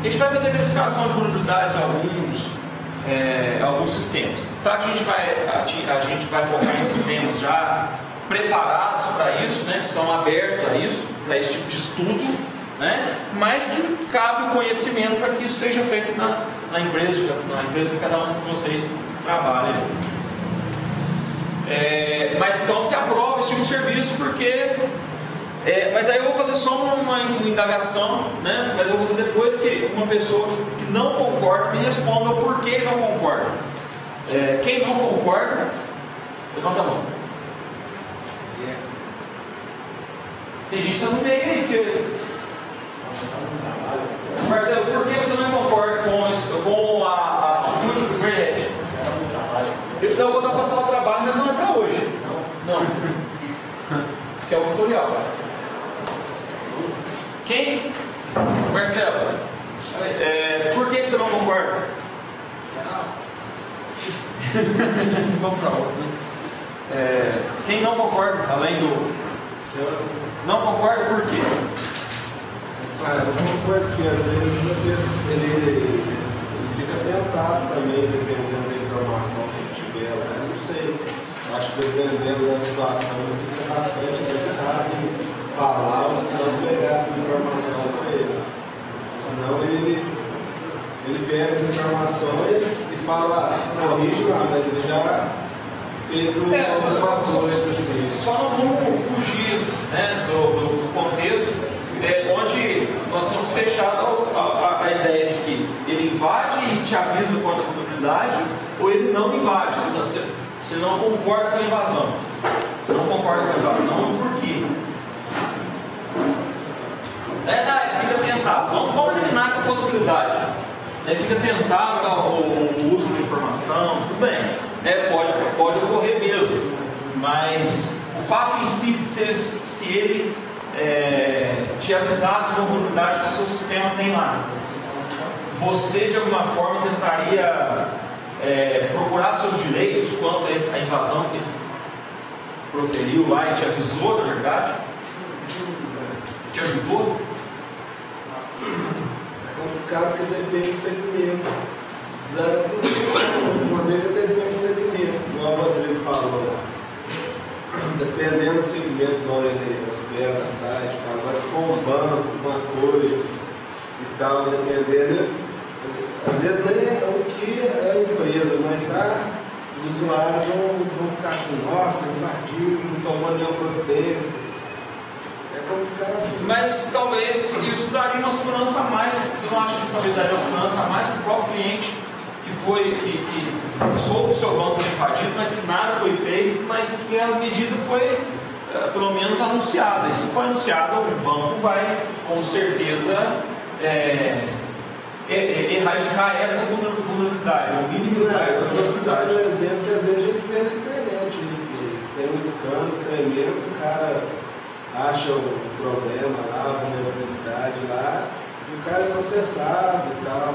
A gente vai fazer verificação de vulnerabilidades em alguns sistemas. Tá? Que a gente vai focar em sistemas já preparados para isso, né? Que são abertos a isso, para esse tipo de estudo, né? Mas que cabe o conhecimento para que isso seja feito na empresa que cada um de vocês trabalha. Mas então se aprova esse tipo de serviço porque... mas aí eu vou fazer só uma indagação, né? Mas eu vou fazer depois que uma pessoa que não concorda me responda o porquê não concorda. Quem não concorda, levanta a mão. Tem gente que está no meio aí que... Marcelo, por que você não concorda com a atitude do Grey Hat? Eu vou só passar o trabalho, mas não é para hoje. Não. Que é o tutorial. Quem? Marcelo, por que você não concorda? Vamos para outro. Quem não concorda, além do... Não concorda por quê? Eu concordo porque às vezes ele fica tentado também, dependendo da informação que ele tiver lá. Eu não sei. Eu acho que dependendo da situação, fica bastante delicado falar, ou senão pegar essa informação para ele. Senão ele pega as informações e fala, corrige lá, mas ele já fez alguma coisa assim. Só não vamos fugir, né, do contexto onde nós estamos fechados a ideia de que ele invade e te avisa quanto à comunidade, ou ele não invade, se não concorda com a invasão. Se não concorda com a invasão, por quê? Ele fica tentado. Vamos eliminar essa possibilidade. Ele fica tentado o uso da informação, tudo bem. Pode ocorrer mesmo. Mas o fato em si de se ele te avisasse com a comunidade que o seu sistema tem lá, você de alguma forma tentaria procurar seus direitos quanto a essa invasão que ele proferiu lá e te avisou, na verdade? Te ajudou? É complicado porque depende do segmento. Uma dele depende do segmento, igual o Rodrigo falou. Dependendo do segmento, igual ele hospeda, site, tal. Agora se for um banco, uma coisa e tal, dependendo, às vezes nem é o que é a empresa, mas os usuários vão ficar assim, nossa, invadiu, não tomou nenhuma providência. É complicado. Mas talvez isso daria uma segurança a mais. Você não acha que isso talvez daria uma segurança a mais para o próprio cliente que soube que o seu banco foi invadido, mas que nada foi feito, mas que a medida foi pelo menos anunciada. E se for anunciada, o banco vai com certeza erradicar essa vulnerabilidade, ou minimizar essa velocidade. Um exemplo que às vezes a gente vê na internet, que tem um escândalo tremendo, o cara acha o problema lá, a vulnerabilidade lá, e o cara é processado e tal.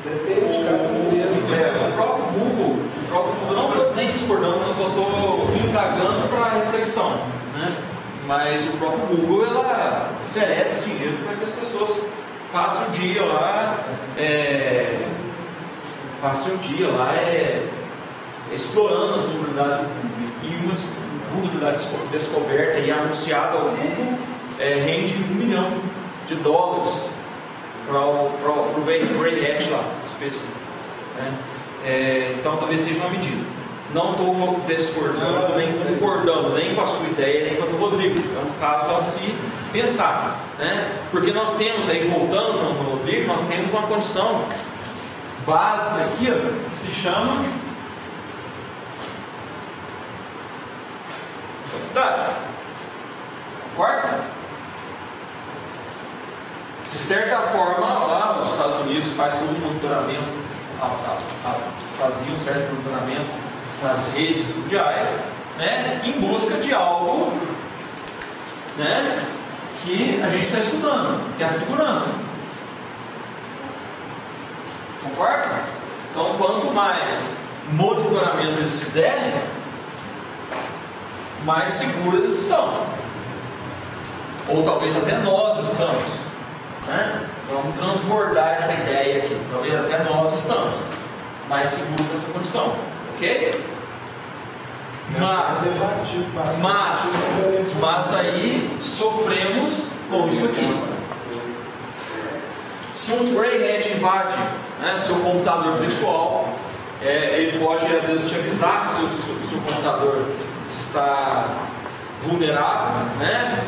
Depende de cada empresa. O próprio Google, não estou nem discordando, eu só estou indagando para reflexão, né? Mas o próprio Google ela oferece dinheiro para que as pessoas passem o dia lá, explorando as vulnerabilidades do Google. E uma vulnerabilidade descoberta e anunciada ao Google rende $1 milhão para o Grey Hat lá, específico. Né? Então talvez seja uma medida. Não estou discordando, nem concordando, nem com a sua ideia, nem com a do Rodrigo. É um caso a se pensar. Né? Porque nós temos, aí voltando no Rodrigo, nós temos uma condição básica aqui, ó, que se chama cidade. Concorda? De certa forma, lá os Estados Unidos faz todo o monitoramento, faziam um certo monitoramento nas redes mundiais, né, em busca de algo, né, que a gente está estudando, que é a segurança. Concorda? Então, quanto mais monitoramento eles fizerem, mais seguros eles estão. Ou talvez até nós estamos. Né? Vamos transbordar essa ideia aqui. Talvez até nós estamos mais seguros nessa condição. Ok? Mas aí sofremos com isso aqui. Se um Grey Hat invade, né, seu computador pessoal, ele pode às vezes te avisar que o seu computador está vulnerável, né?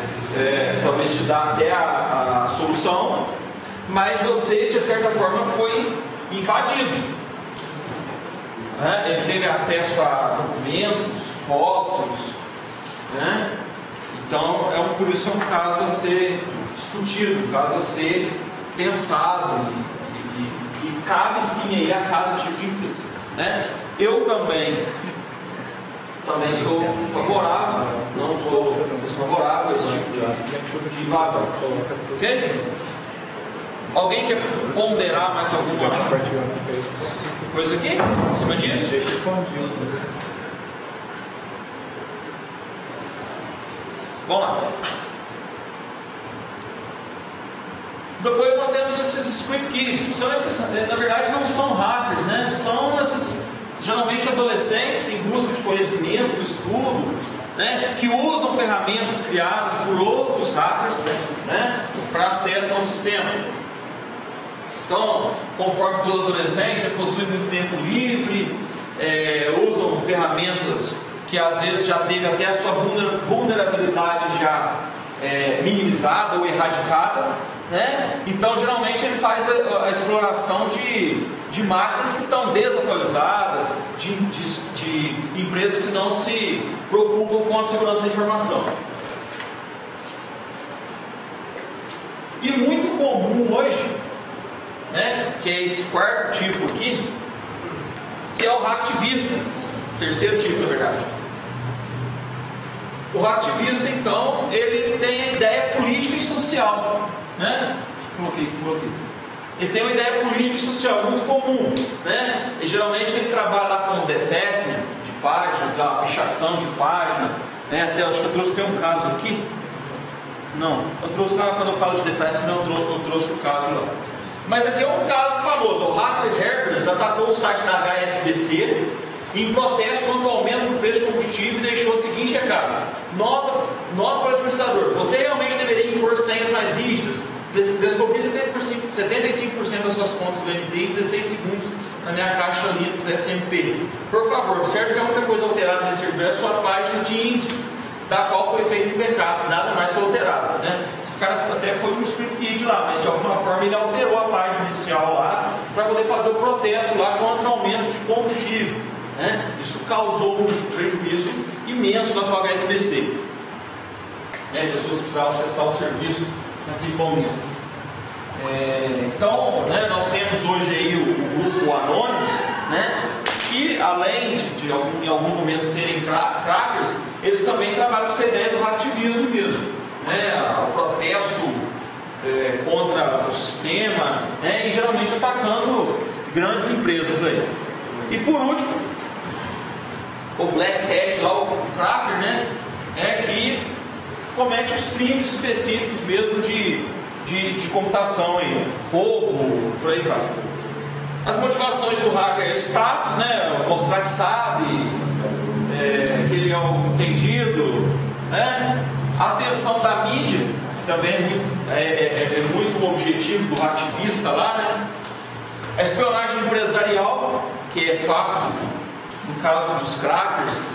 Talvez te dá até a solução, mas você de certa forma foi invadido, né? Ele teve acesso a documentos, fotos, né? Então por isso é um caso a ser discutido, um caso a ser pensado e cabe sim aí a cada tipo de empresa, né? Eu também sou favorável, não sou desfavorável a esse tipo de invasão. Ok? Alguém quer ponderar mais alguma coisa aqui? Em cima disso? Vamos lá. Depois nós temos esses script kiddies, que são esses, na verdade não são hackers, né? São esses geralmente adolescentes em busca de conhecimento, estudo, né, que usam ferramentas criadas por outros hackers, né, para acesso ao sistema. Então, conforme todo adolescente, possui muito tempo livre, usam ferramentas que às vezes já teve até a sua vulnerabilidade já minimizada ou erradicada, né? Então geralmente ele faz a exploração de máquinas que estão desatualizadas, de empresas que não se preocupam com a segurança da informação. E muito comum hoje, né, que é esse quarto tipo aqui, que é o hacktivista, terceiro tipo na verdade. O hacktivista, então, ele tem a ideia política e social, né? Coloquei. Ele tem uma ideia política e social muito comum, né? E geralmente ele trabalha lá com defacement de páginas, a pichação de página, né? Até acho que eu trouxe até um caso aqui. Não, eu trouxe quando eu falo de defacement, eu trouxe o caso lá. Mas aqui é um caso famoso. O hacker Hercules atacou o site da HSBC em protesto contra o aumento do preço de combustível e deixou o seguinte recado: nota para o administrador, você realmente deveria impor senhas mais rígidas. Descobri 75% das suas contas do MD em 16 segundos na minha caixa Linux SMP. Por favor, observe que a única coisa alterada nesse servidor é a sua página de índice, da qual foi feito em backup, nada mais foi alterado, né? Esse cara até foi um script kid lá, mas de alguma forma ele alterou a página inicial lá para poder fazer o protesto lá contra o aumento de combustível, né? Isso causou um prejuízo imenso na tua HSBC, né? As pessoas precisavam acessar o serviço naquele momento. Então, né, nós temos hoje aí o grupo Anonymous, né, que além de em alguns momentos serem crackers, eles também trabalham com essa ideia do hacktivismo mesmo, né, o protesto contra o sistema, né, e geralmente atacando grandes empresas aí. E por último, o Black Hat, lá o cracker, né, que comete os crimes específicos mesmo de computação aí, roubo, por aí vai. As motivações do hacker é status, né, mostrar que sabe, que ele é o entendido, né? A atenção da mídia, que também é muito o objetivo do hacktivista lá, né? A espionagem empresarial, que é fato no caso dos hackers.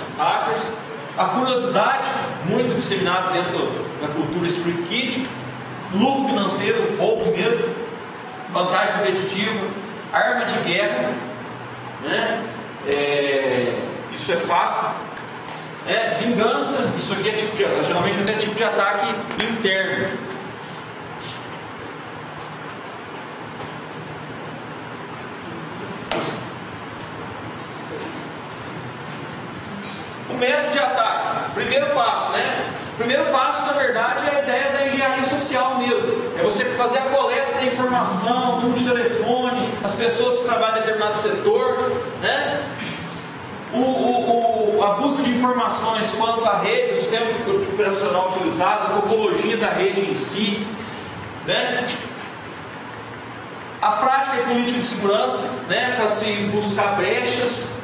A curiosidade, muito disseminada dentro da cultura script kid. Lucro financeiro, roubo mesmo, vantagem competitiva, arma de guerra, né? Isso é fato. Vingança, isso aqui é geralmente até tipo de ataque interno. O método de ataque, primeiro passo, né? Primeiro passo, na verdade, é a ideia da engenharia social mesmo. É você fazer a coleta da informação, número de telefone, as pessoas que trabalham em determinado setor, né? A busca de informações quanto à rede, o sistema operacional utilizado, a topologia da rede em si, né? A prática e política de segurança, né? Para se buscar brechas,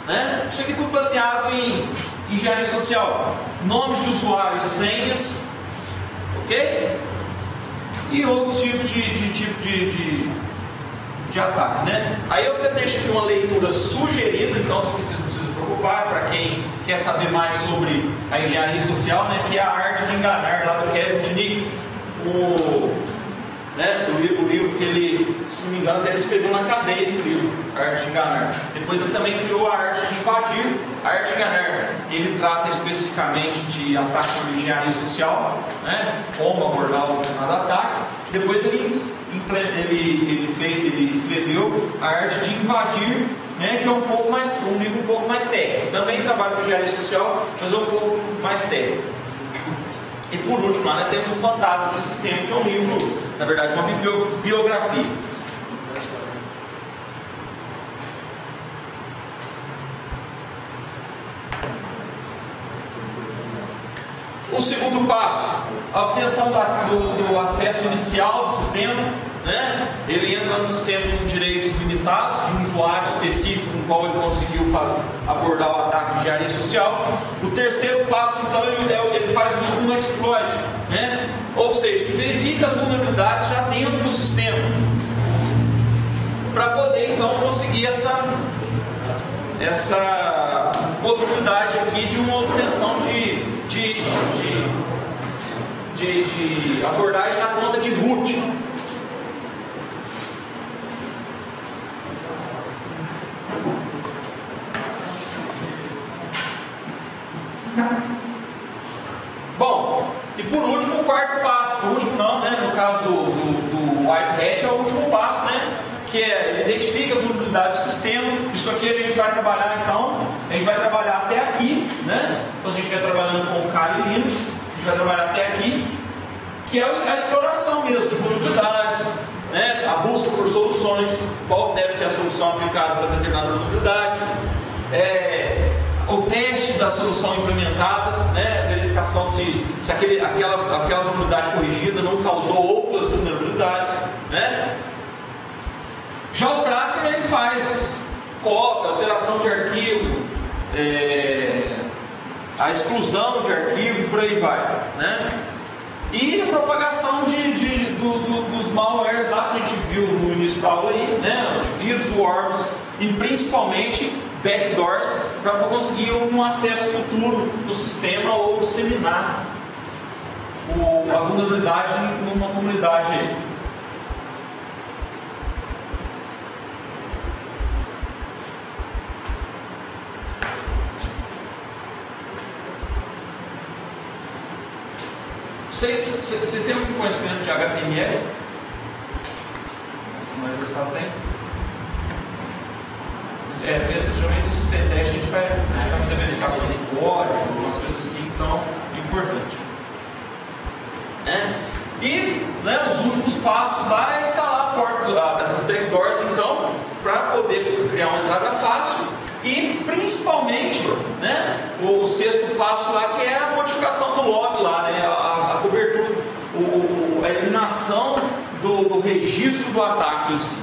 né? Isso aqui tudo baseado em engenharia social, nomes de usuários, senhas, ok? E outros tipos de ataque, né? Aí eu até deixo aqui uma leitura sugerida, então se vocês não precisam preocupar, para quem quer saber mais sobre a engenharia social, né? Que é a arte de enganar, lá do Kevin Mitnick, o livro que ele, se não me engano, até ele escreveu na cadeia esse livro, a Arte de Enganar. Depois ele também criou a Arte de Invadir, a Arte de Enganar. Ele trata especificamente de ataques de engenharia social, né, como abordar um determinado ataque. Depois ele escreveu a Arte de Invadir, né, que é um livro um pouco mais técnico. Também trabalha com engenharia social, mas é um pouco mais técnico. E por último, lá, né, temos o Fantasma do Sistema, que é um livro, na verdade, uma biografia. O segundo passo, a obtenção do acesso inicial do sistema, né? Ele entra no sistema com direitos limitados de um usuário específico com o qual ele conseguiu abordar o ataque de engenharia social. O terceiro passo, então, ele faz uso de um exploit, né? Ou seja, ele verifica as vulnerabilidades já dentro do sistema para poder então conseguir essa possibilidade aqui de uma obtenção de abordagem na conta de root. Bom, e por último o quarto passo, por último não, né? No caso do wipe hat é o último passo, né? Que é, ele identifica as vulnerabilidades do sistema. Isso aqui a gente vai trabalhar então, a gente vai trabalhar até aqui, né? Então a gente vai trabalhando com o Kali e Linux, a gente vai trabalhar até aqui, que é a exploração mesmo de vulnerabilidades, né? A busca por soluções, qual deve ser a solução aplicada para determinada vulnerabilidade, o teste da solução implementada, né? A verificação se aquela vulnerabilidade corrigida não causou outras vulnerabilidades, né? Já o Cracker ele faz cópia, alteração de arquivo, a exclusão de arquivo e por aí vai, né? E a propagação dos malwares lá que a gente viu no início da aula aí, né? Antivírus, worms e principalmente backdoors para conseguir um acesso futuro no sistema ou disseminar a vulnerabilidade numa comunidade aí. Vocês têm algum conhecimento de HTML? Se não é tem? Geralmente no sistema teste a gente vai fazer verificação de código, algumas coisas assim, então é importante. E os últimos passos lá é instalar a porta dessas backdoors, então, para poder criar uma entrada fácil. E principalmente, né, o sexto passo lá, que é a modificação do log lá, né, a cobertura, a eliminação do registro do ataque em si.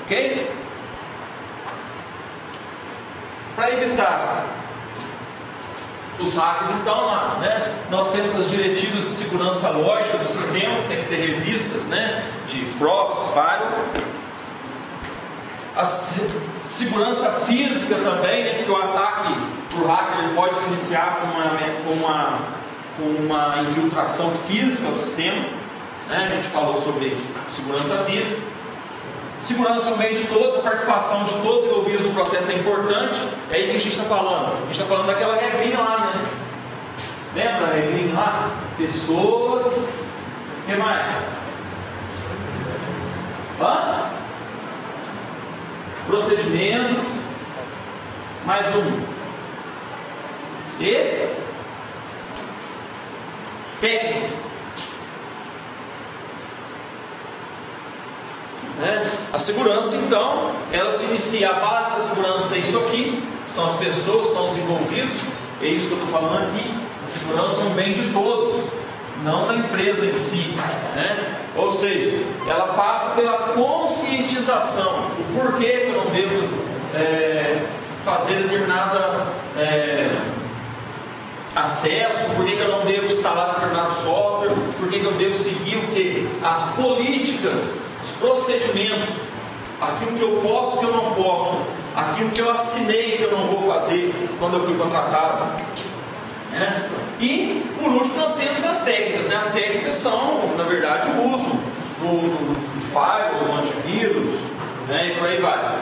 Ok? Para evitar os hackers, então, lá, né, nós temos as diretivas de segurança lógica do sistema, que tem que ser revistas, né, de proxy, firewall. A segurança física também, né, porque o ataque por hacker ele pode se iniciar com uma infiltração física ao sistema, né? A gente falou sobre segurança física. Segurança no meio de todos, a participação de todos os envolvidos no processo é importante. É aí que a gente está falando. A gente está falando daquela regrinha lá, né? Lembra a regrinha lá? Pessoas. O que mais? Procedimentos, mais um, e técnicas. A segurança, então, ela se inicia, a base da segurança é isso aqui, são as pessoas, são os envolvidos, é isso que eu estou falando aqui. A segurança é um bem de todos, não da empresa em si, né? Ou seja, ela passa pela conscientização, o porquê que eu não devo fazer determinada acesso, por que eu não devo instalar determinado software, por que eu devo seguir o quê? As políticas, os procedimentos, aquilo que eu posso, que eu não posso, aquilo que eu assinei que eu não vou fazer quando eu fui contratado. E por último nós temos as técnicas, né? As técnicas são, na verdade, o uso do firewall, do antivírus, né? E por aí vai.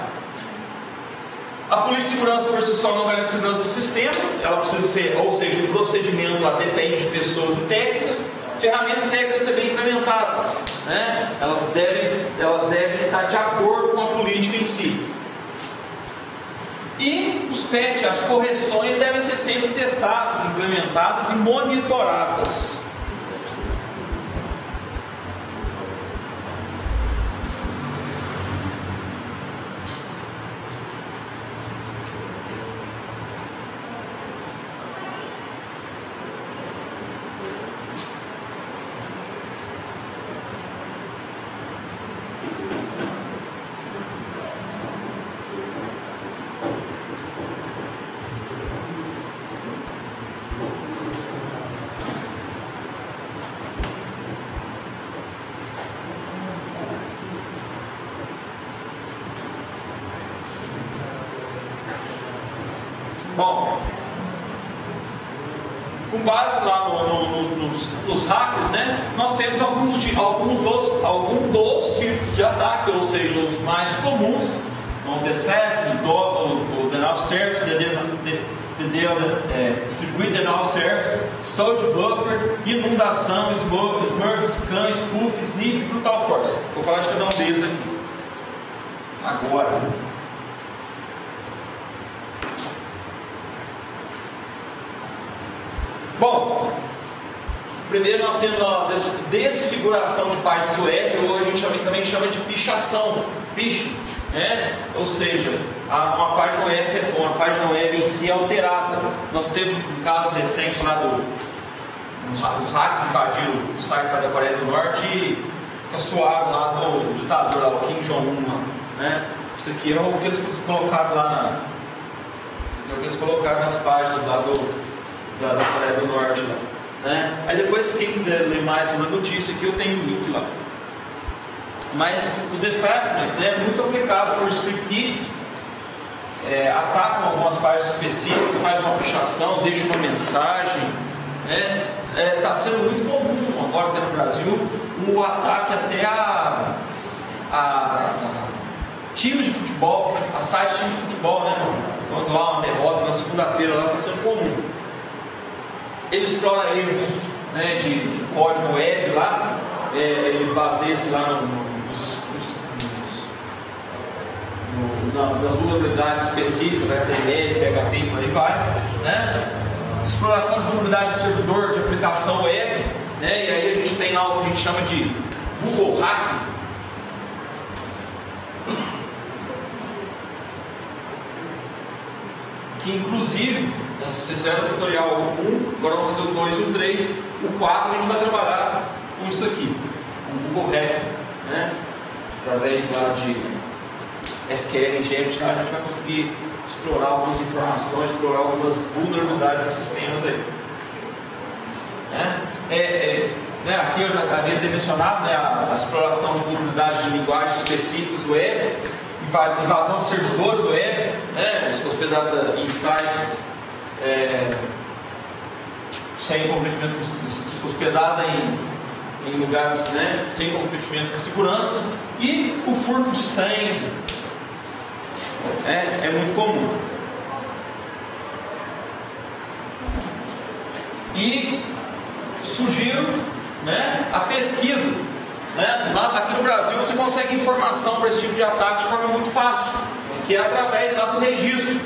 A polícia de segurança por si só não garante a segurança do sistema, ela precisa ser, ou seja, o procedimento lá depende de pessoas e técnicas. Ferramentas técnicas devem ser bem implementadas, né? Elas devem estar de acordo com a política em si. E os patches, as correções devem ser sempre testadas, implementadas e monitoradas. dos hackers, né, nós temos alguns dos tipos de ataque, ou seja, os mais comuns, o DFS, o Denial of Service, Distributed Denial of Service, Stowed Buffer, Inundação, Smurf, Scan, Spoof, Sniff e Brutal Force. Vou falar de cada um deles aqui. Agora. Bom, primeiro nós temos a desfiguração de páginas web, ou a gente também chama de pichação, phishing, né? Ou seja, uma página web em si alterada. Nós temos um caso recente lá os hackers invadiram o site da Coreia do Norte e caçoaram lá do ditador, lá, o Kim Jong-un, né? Isso aqui é o que eles colocaram lá nas páginas lá da Coreia do Norte lá, né? Aí depois, quem quiser ler mais uma notícia aqui, eu tenho um link lá. Mas o defacement, né, é muito aplicado por script-kits, atacam algumas páginas específicas, faz uma fichação, deixa uma mensagem, né? Está sendo muito comum agora até no Brasil o ataque até a times de futebol, a sites de futebol, né? Quando há uma derrota na segunda-feira lá, está sendo comum. Ele explora erros, né, de código web lá, ele baseia-se lá nas vulnerabilidades específicas, HTML, PHP, por aí vai, né? Exploração de vulnerabilidade de servidor, de aplicação web, né? E aí a gente tem lá o que a gente chama de Google Hacking. Que inclusive, nós fizeram o tutorial 1, agora vamos fazer o 2 e o 3, o 4 a gente vai trabalhar com isso aqui, com o Google Hacking, né? Através lá de SQL Inject, a gente vai conseguir explorar algumas informações, explorar algumas vulnerabilidades desses sistemas aí. Né? Aqui eu já havia mencionado, né, a exploração de vulnerabilidades de linguagens específicas web, invasão de servidores web, né, hospedada em sites sem comprometimento, hospedada em lugares, né, sem comprometimento de segurança, e o furto de senhas é muito comum. E sugiro, né, a pesquisa, né? Aqui no Brasil você consegue informação para esse tipo de ataque de forma muito fácil, que é através lá do registro.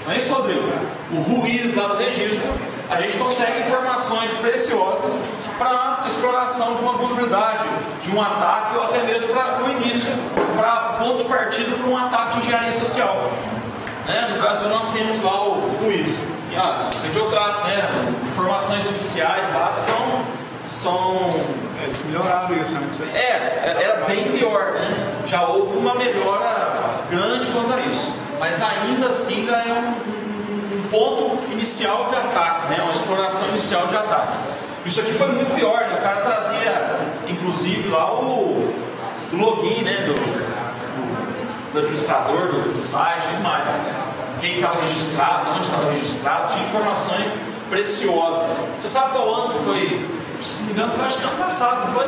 Não é isso, Rodrigo? O Ruiz lá do registro, a gente consegue informações preciosas para exploração de uma vulnerabilidade, de um ataque, ou até mesmo para o início, para ponto de partida para um ataque de engenharia social. Né? No Brasil nós temos lá o Ruiz. E eu trato, né? Informações iniciais lá são eles melhoraram isso, né? Era bem pior, né? Já houve uma melhora grande quanto a isso, mas ainda assim ainda é um ponto inicial de ataque, né? Uma exploração inicial de ataque. Isso aqui foi muito pior, né? O cara trazia, inclusive, lá o login, né? Do administrador do site e tudo mais. Quem estava registrado, onde estava registrado, tinha informações preciosas. Você sabe qual ano que foi? Se não me engano, foi acho que ano passado, não foi?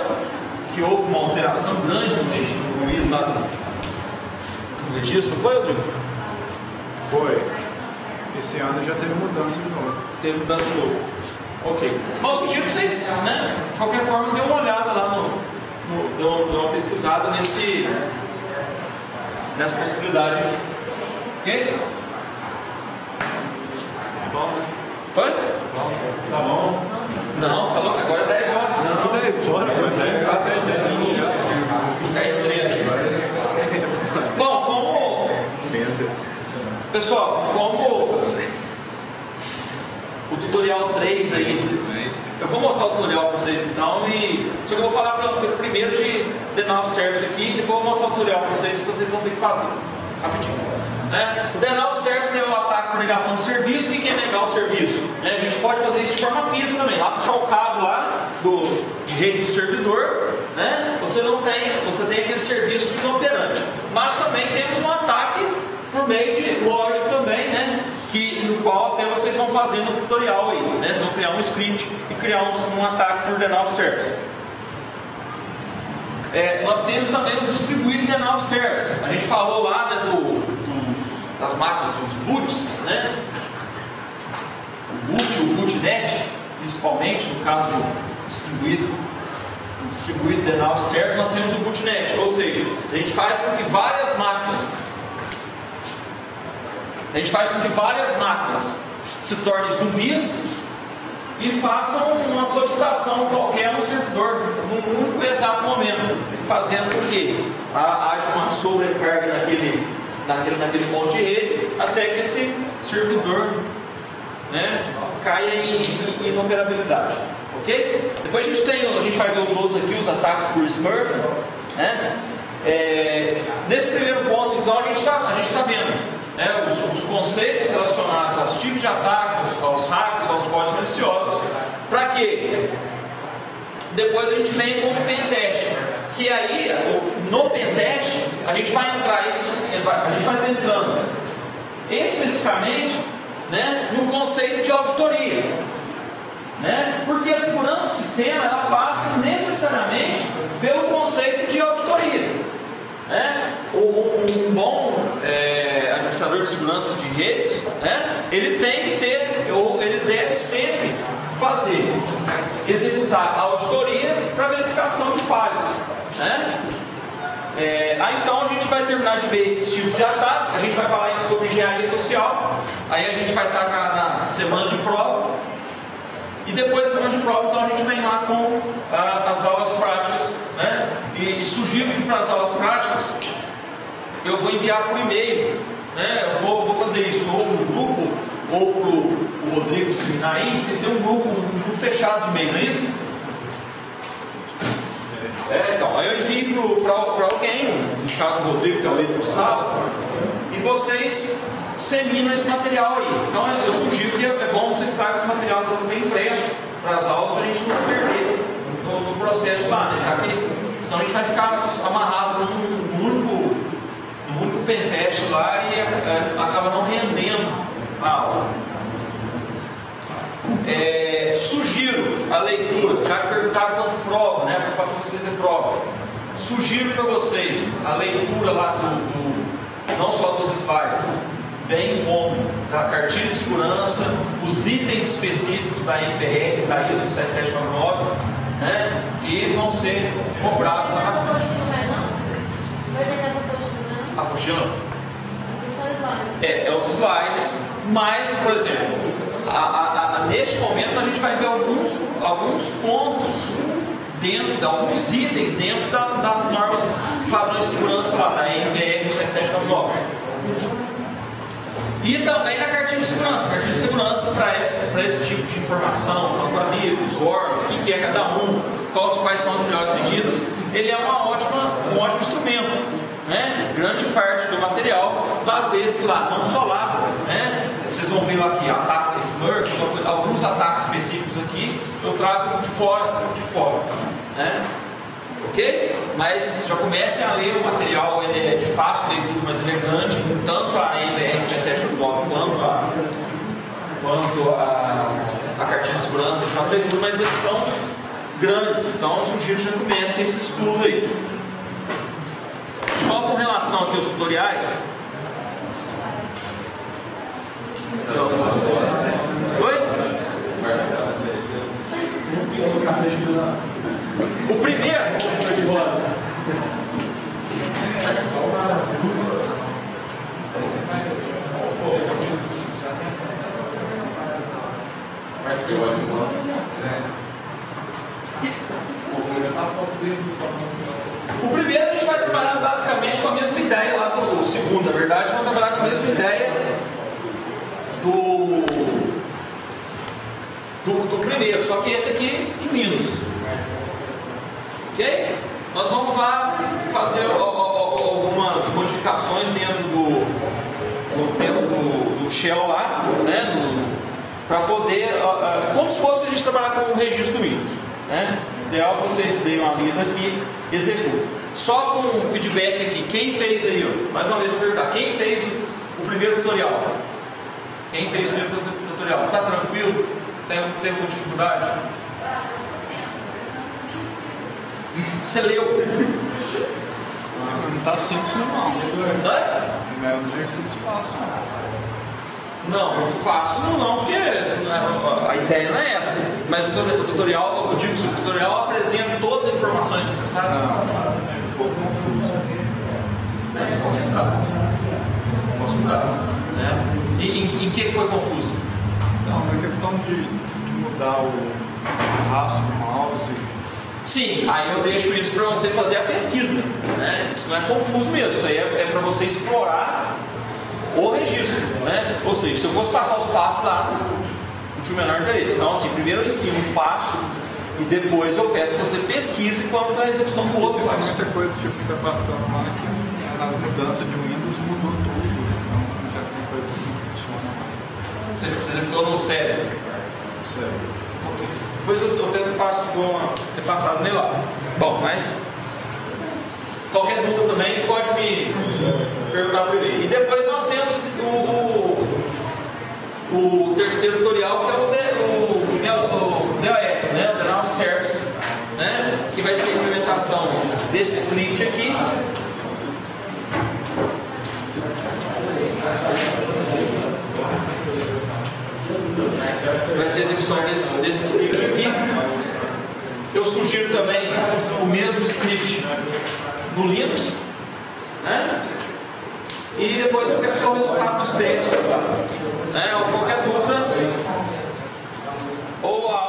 Que houve uma alteração grande no Luiz lá no registro, não foi, Rodrigo? Foi. Esse ano já teve mudança de novo. Teve mudança de novo. Ok. Mas sugiro que vocês, né, de qualquer forma, dêem uma olhada lá dê uma pesquisada nessa possibilidade. Ok? Foi? Tá bom. Não, tá bom, agora é 10 horas. Não, 10 horas. 10, 13. Bom, pessoal, como o tutorial 3 aí, eu vou mostrar o tutorial para vocês então, só que eu vou falar primeiro de Denial of Service aqui, e depois eu vou mostrar o tutorial para vocês que vocês vão ter que fazer. Rapidinho. O Denial of Service é o ataque por negação de serviço. E quem negar o serviço? A gente pode fazer isso de forma física também. Lá puxar o cabo lá de rede do servidor, né? Você tem aquele serviço inoperante. Mas também temos um ataque por meio de lógico também, né? No qual até vocês vão fazer fazer no tutorial aí, né? Vocês vão criar um script e criar um ataque por denial of service. Nós temos também o distribuído denial of service. A gente falou lá, né, das máquinas, os boots, né? O bootnet, principalmente no caso do distribuído denial of service, nós temos o bootnet, ou seja, a gente faz com que várias máquinas se tornem zumbis e façam uma solicitação qualquer no servidor num único exato momento, fazendo com que haja uma sobrecarga naquele ponto de rede, até que esse servidor, né, caia em inoperabilidade. Ok? Depois a gente vai ver os outros aqui, os ataques por Smurf, né? Nesse primeiro ponto, então, a gente está vendo, né, os conceitos relacionados aos tipos de ataques, aos hackers, aos códigos maliciosos, para que depois a gente vem com o pentest, que aí no pentest a gente vai entrando especificamente, né, no conceito de auditoria, né, porque a segurança do sistema ela passa necessariamente pelo conceito de auditoria, né? Um bom administrador de segurança de redes, né, ele tem que ter, ou ele deve sempre executar a auditoria para verificação de falhas, né? Então a gente vai terminar de ver esses tipos de ataque. A gente vai falar sobre engenharia social. Aí a gente vai estar na semana de prova. E depois da semana de prova, então a gente vem lá com as aulas práticas, né? E sugiro que para as aulas práticas eu vou enviar por e-mail, né? Eu vou fazer isso ou no grupo ou para o Rodrigo disseminar aí. Vocês têm um grupo fechado de e-mail, não é isso? Então, aí eu envio para alguém, no caso do Rodrigo, que é o líder do sala, e vocês disseminam esse material aí. Então eu sugiro que é bom vocês tragam esse material bem impresso para as aulas, para a gente não se perder no processo lá, né? Já que senão a gente vai ficar amarrado num único pentest lá e acaba não rendendo a aula. Sugiro a leitura, já que perguntaram quanto prova, né? A preocupação de vocês é prova. Sugiro para vocês a leitura lá não só dos slides, bem como da cartilha de segurança, os itens específicos da MPR, da ISO 7799, né? Que vão ser cobrados lá na frente. Vai ter essa apostila? Apostila? Os slides, mas, por exemplo, neste momento a gente vai ver alguns pontos alguns itens dentro das normas padrões de segurança lá, da NBR 7799. E também na cartilha de segurança. Cartilha de segurança para esse tipo de informação, quanto a vírus, worm, o que é cada um, quais são as melhores medidas, ele é um ótimo instrumento, né? Grande parte do material baseia-se lá, não só lá, né? Vocês vão ver lá aqui, ataque Smurf, alguns ataques específicos aqui, eu trago de fora, né? Ok? Mas já comecem a ler o material, ele é de fácil leitura, mas ele é grande, tanto a NBR 7799 quanto a cartilha de segurança, ele faz leitura, mas eles são grandes, então eu sugiro que já comecem esse estudo aí. Só com relação aqui aos tutoriais. Oi? O primeiro. O primeiro a gente vai trabalhar basicamente com a mesma ideia lá do segundo, na verdade, vamos trabalhar com a mesma ideia do primeiro, só que esse aqui em Linux. Ok? Nós vamos lá fazer algumas modificações dentro do shell lá, né? Para poder, como se fosse a gente trabalhar com um registro Windows, né? Ideal que vocês deem uma lida aqui, executa. Só com um feedback aqui, quem fez aí, ó, mais uma vez eu vou perguntar, quem fez o primeiro tutorial? Quem fez o primeiro tutorial? tutorial? Está tranquilo? Tem alguma dificuldade? Você leu? Não está simples não. Não é um exercício fácil não. Fácil não, porque a ideia não é essa. Mas o tutorial, eu digo que o tutorial apresenta todas as informações necessárias. Posso mudar? Em que foi confuso? Não, é questão de mudar o rastro do mouse. Sim, aí eu deixo isso para você fazer a pesquisa, né? Isso não é confuso mesmo, isso aí é para você explorar o registro, né? Ou seja, se eu fosse passar os passos lá, não tinha o menor interesse. Então, assim, primeiro eu ensino um passo e depois eu peço que você pesquise quanto à execução do outro passo. Muita coisa tipo, que está passando lá que nas mudanças de Windows mudou tudo, então já tem coisa que não funciona mais. Você executou no cérebro? Depois eu tento ter passado nele lá. Bom, mas qualquer dúvida também pode me perguntar por ele. E depois nós temos o terceiro tutorial, que é o DOS, né? O Denial of Service, né? Que vai ser a implementação desse script aqui. Vai ser a execução desse script aqui. Eu sugiro também o mesmo script no Linux, né? E depois eu quero só o resultado dos testes, né? Ou qualquer dúvida, ou a